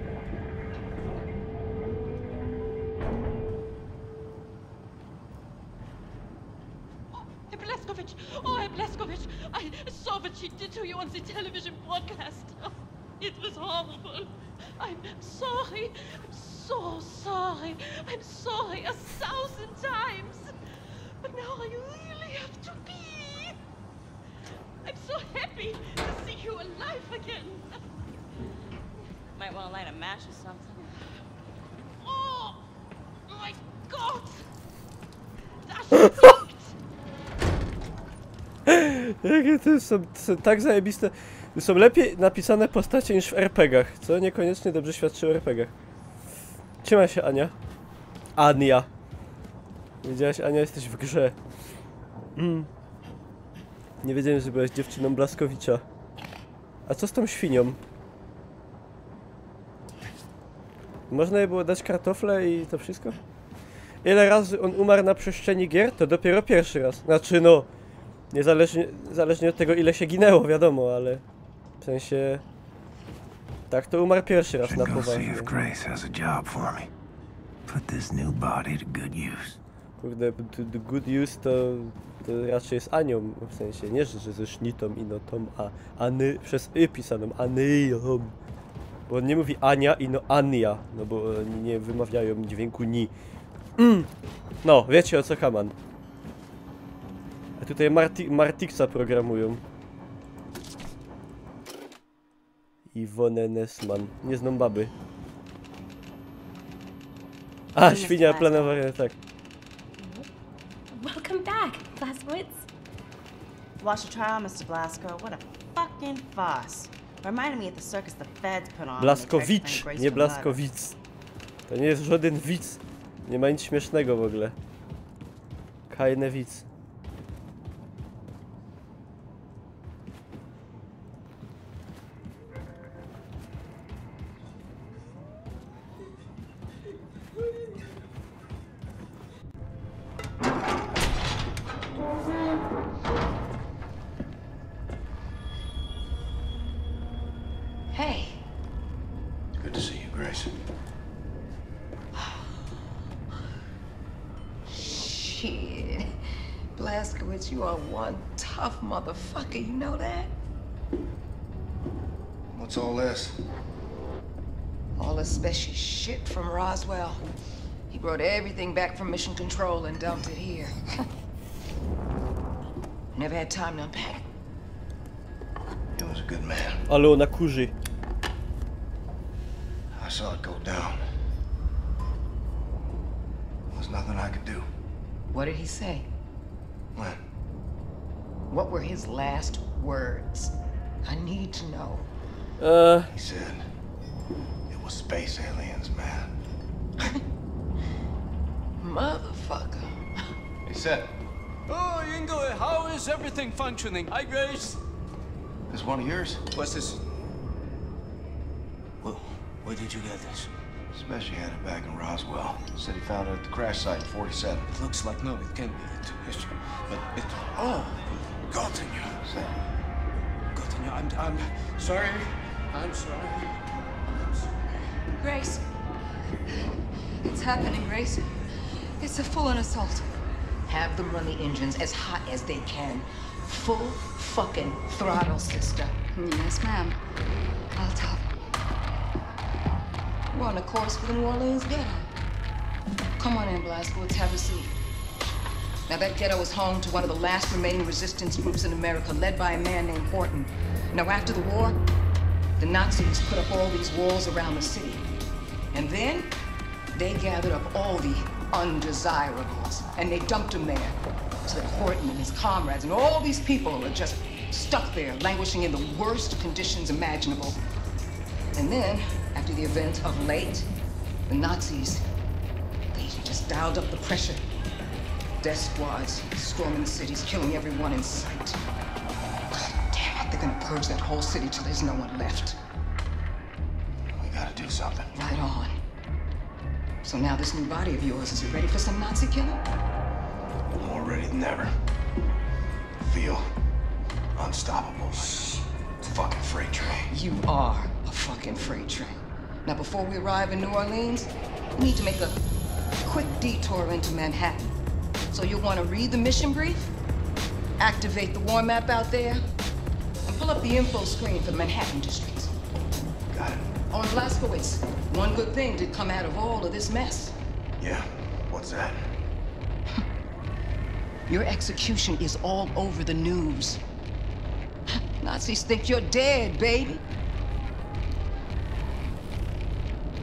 Blazkowicz! Oh, Blazkowicz! I saw what she did to you on the television broadcast. It was horrible. I'm sorry. I'm so sorry. I'm sorry 1,000 times. But now I really have to pee. I'm so happy to see you alive again. Might want to light a match or something. Oh! mein Gott! Das Jakie to są tak zajebiste. To są lepiej napisane postacie niż w RPG-ach, co niekoniecznie dobrze świadczy o RPG-ach. Trzymaj się, Ania. Ania. Wiedziałaś, Ania, jesteś w grze. Nie wiedziałem, że byłaś dziewczyną Blaskowicza. A co z tą świnią? Można jej było dać kartofle i to wszystko? Ile razy on umarł na przestrzeni gier? To dopiero pierwszy raz. Znaczy no... Zależnie od tego, ile się ginęło, wiadomo, ale... W sensie... Tak, to umarł pierwszy raz na poważnie. Kurde, the good use to raczej jest Anią, w sensie nie, że ze sznitą i notą, a Any przez y pisaną, Anyją. Bo on nie mówi Ania i no Ania, no bo oni nie wymawiają dźwięku ni. No, wiecie o co kaman. A tutaj Martixa programują. Iwonę Nessman. Nie znam baby. A, świnia planowana, tak. Welcome back, Blazkowicz. Watch the trial, Mr. Blasco. What a fucking farce. Reminded me of the circus the feds put on. Blaskowicz, nie Blaskowic. To nie jest żaden widz. Nie ma nic śmiesznego w ogóle. Keine widz. Hey. Good to see you, Grace. Shit. Blazkowicz, you are one tough motherfucker, you know that? What's all this? All the special shit from Roswell. He brought everything back from Mission Control and dumped it here. Never had time to unpack it. He was a good man. Ale ona kurzy. I saw it go down. There was nothing I could do. What did he say? When? What were his last words? I need to know. He said it was space aliens, man. Motherfucker. He said, Oh, Ingo, how is everything functioning? Hi, Grace. "This one of yours?" What's this? Well, where did you get this? Special had it back in Roswell. Said he found it at the crash site in 47. It looks like no, it can't be it. But it. Oh, Gottinger. Gottinger, I'm sorry. I'm sorry. Grace. It's happening, Grace. It's a full-on assault. Have them run the engines as hot as they can. Full fucking throttle, sister. Yes, ma'am. I'll tell them. We're on a course for the New Orleans ghetto. Come on in, Blazkowicz, have a seat. Now, that ghetto was home to one of the last remaining resistance groups in America, led by a man named Horton. Now, after the war, the Nazis put up all these walls around the city. And then, they gathered up all the undesirables, and they dumped them there. So that Horton and his comrades and all these people are just stuck there, languishing in the worst conditions imaginable. And then, after the events of late, the Nazis, they just dialed up the pressure. Death squads storming the cities, killing everyone in sight. God damn it, they're gonna purge that whole city till there's no one left. We gotta do something. Right on. So now this new body of yours, is it ready for some Nazi killing? More ready than ever. Feel unstoppable. It's a fucking freight train. You are a fucking freight train. Now, before we arrive in New Orleans, we need to make a quick detour into Manhattan. So you'll want to read the mission brief, activate the war map out there, and pull up the info screen for the Manhattan districts. Got it. On Blazkowicz, one good thing did come out of all of this mess. Yeah, what's that? Your execution is all over the news. Nazis think you're dead, baby.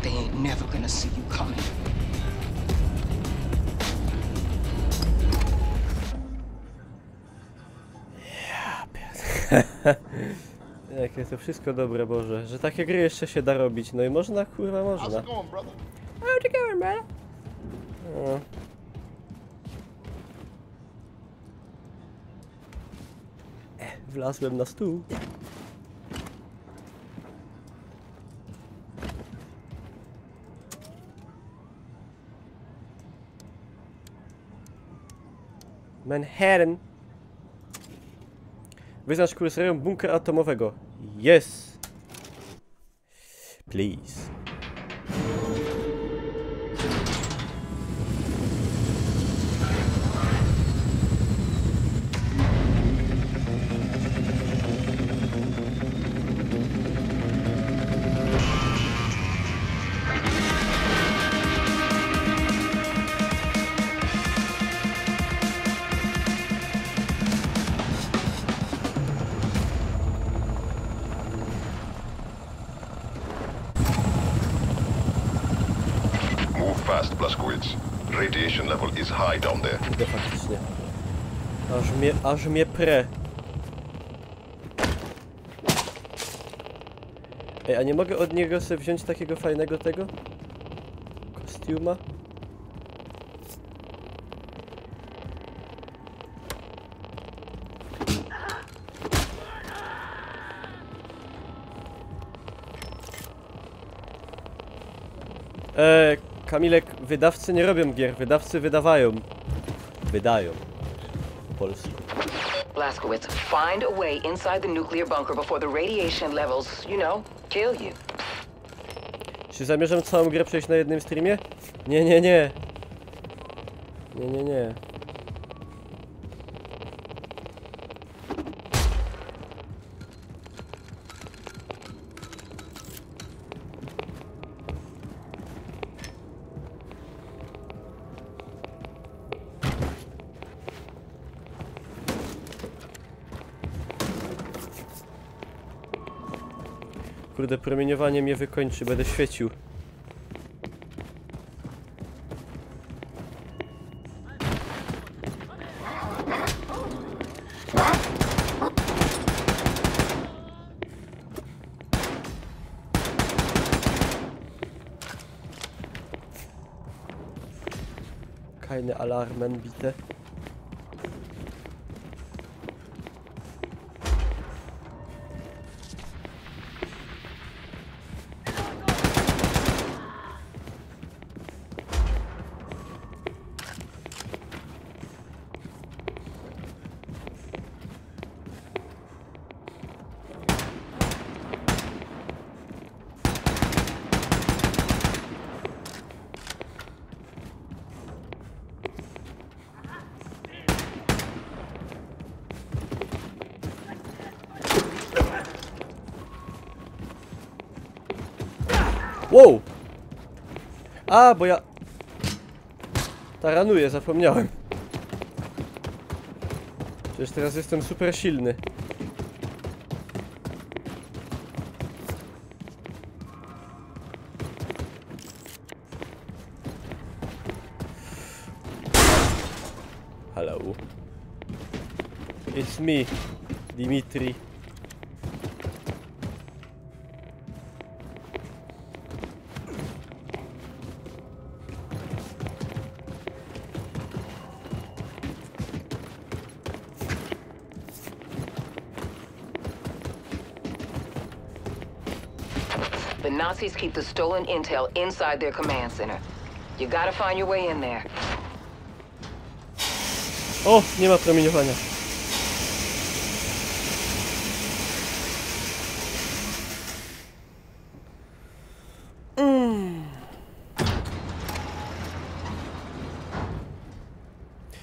They ain't never gonna see you coming. Jakie to wszystko dobre, Boże. Że takie gry jeszcze się da robić. No i można, kurwa, można. How's it going, brother? No. Wlazłem na stół. Manhattan. Wyznacz kursorium bunkra atomowego. Yes. Please. Fast, Blazkowicz. Radiation level is high down there. Kurde, faktycznie. Aż mnie pre. Ej, a nie mogę od niego sobie wziąć takiego fajnego tego? Kostiuma? Kamilek, wydawcy nie robią gier, wydawcy wydawają. Wydają. Polski. Blazkowicz, find a way inside the nuclear bunker before the radiation levels, you know, kill you. Czy zamierzam całą grę przejść na jednym streamie? Nie, nie, nie. Nie, nie, nie. Kurde, promieniowanie mnie wykończy, będę świecił. Keine Alarmen, bitte. Wow! A, bo ja... taranuję, zapomniałem. Przecież teraz jestem super silny. Hello. It's me, Dimitri. The Nazis keep the stolen intel inside their command center. You gotta find your way in there. O, nie ma promieniowania.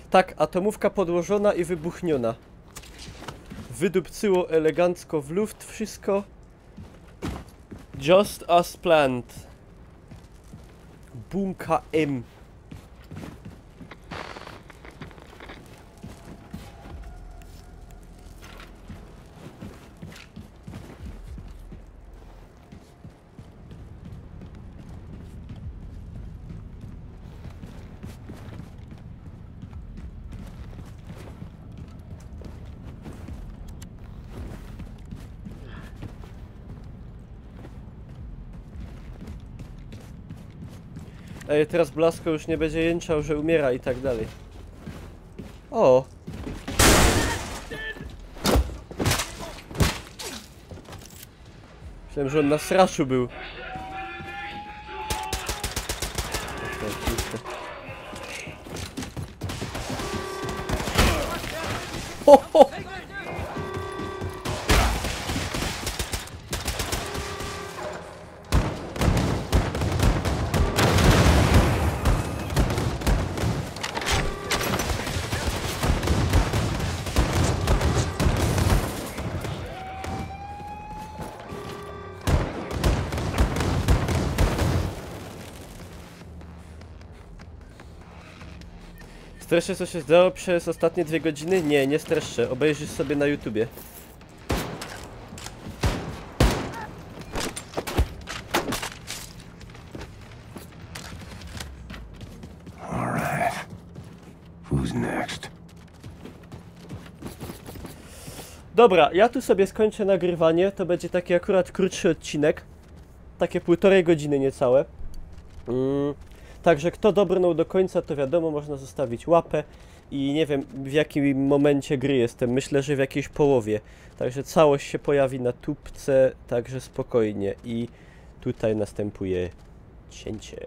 Tak, atomówka podłożona i wybuchniona. Wydupcyło elegancko w luft wszystko. Just as planned. Boom KM. Ej, teraz Blasco już nie będzie jęczał, że umiera i tak dalej. O! Myślałem, że on na straszu był. Ho, ho! Streszczę, co się zdało przez ostatnie 2 godziny? Nie, nie streszczę. Obejrzysz sobie na YouTubie. Alright. Who's next? Dobra, ja tu sobie skończę nagrywanie. To będzie taki akurat krótszy odcinek. Takie 1,5 godziny niecałe. Także kto dobrnął do końca, to wiadomo, można zostawić łapę i nie wiem w jakim momencie gry jestem, myślę, że w jakiejś połowie. Także całość się pojawi na tubce, także spokojnie i tutaj następuje cięcie.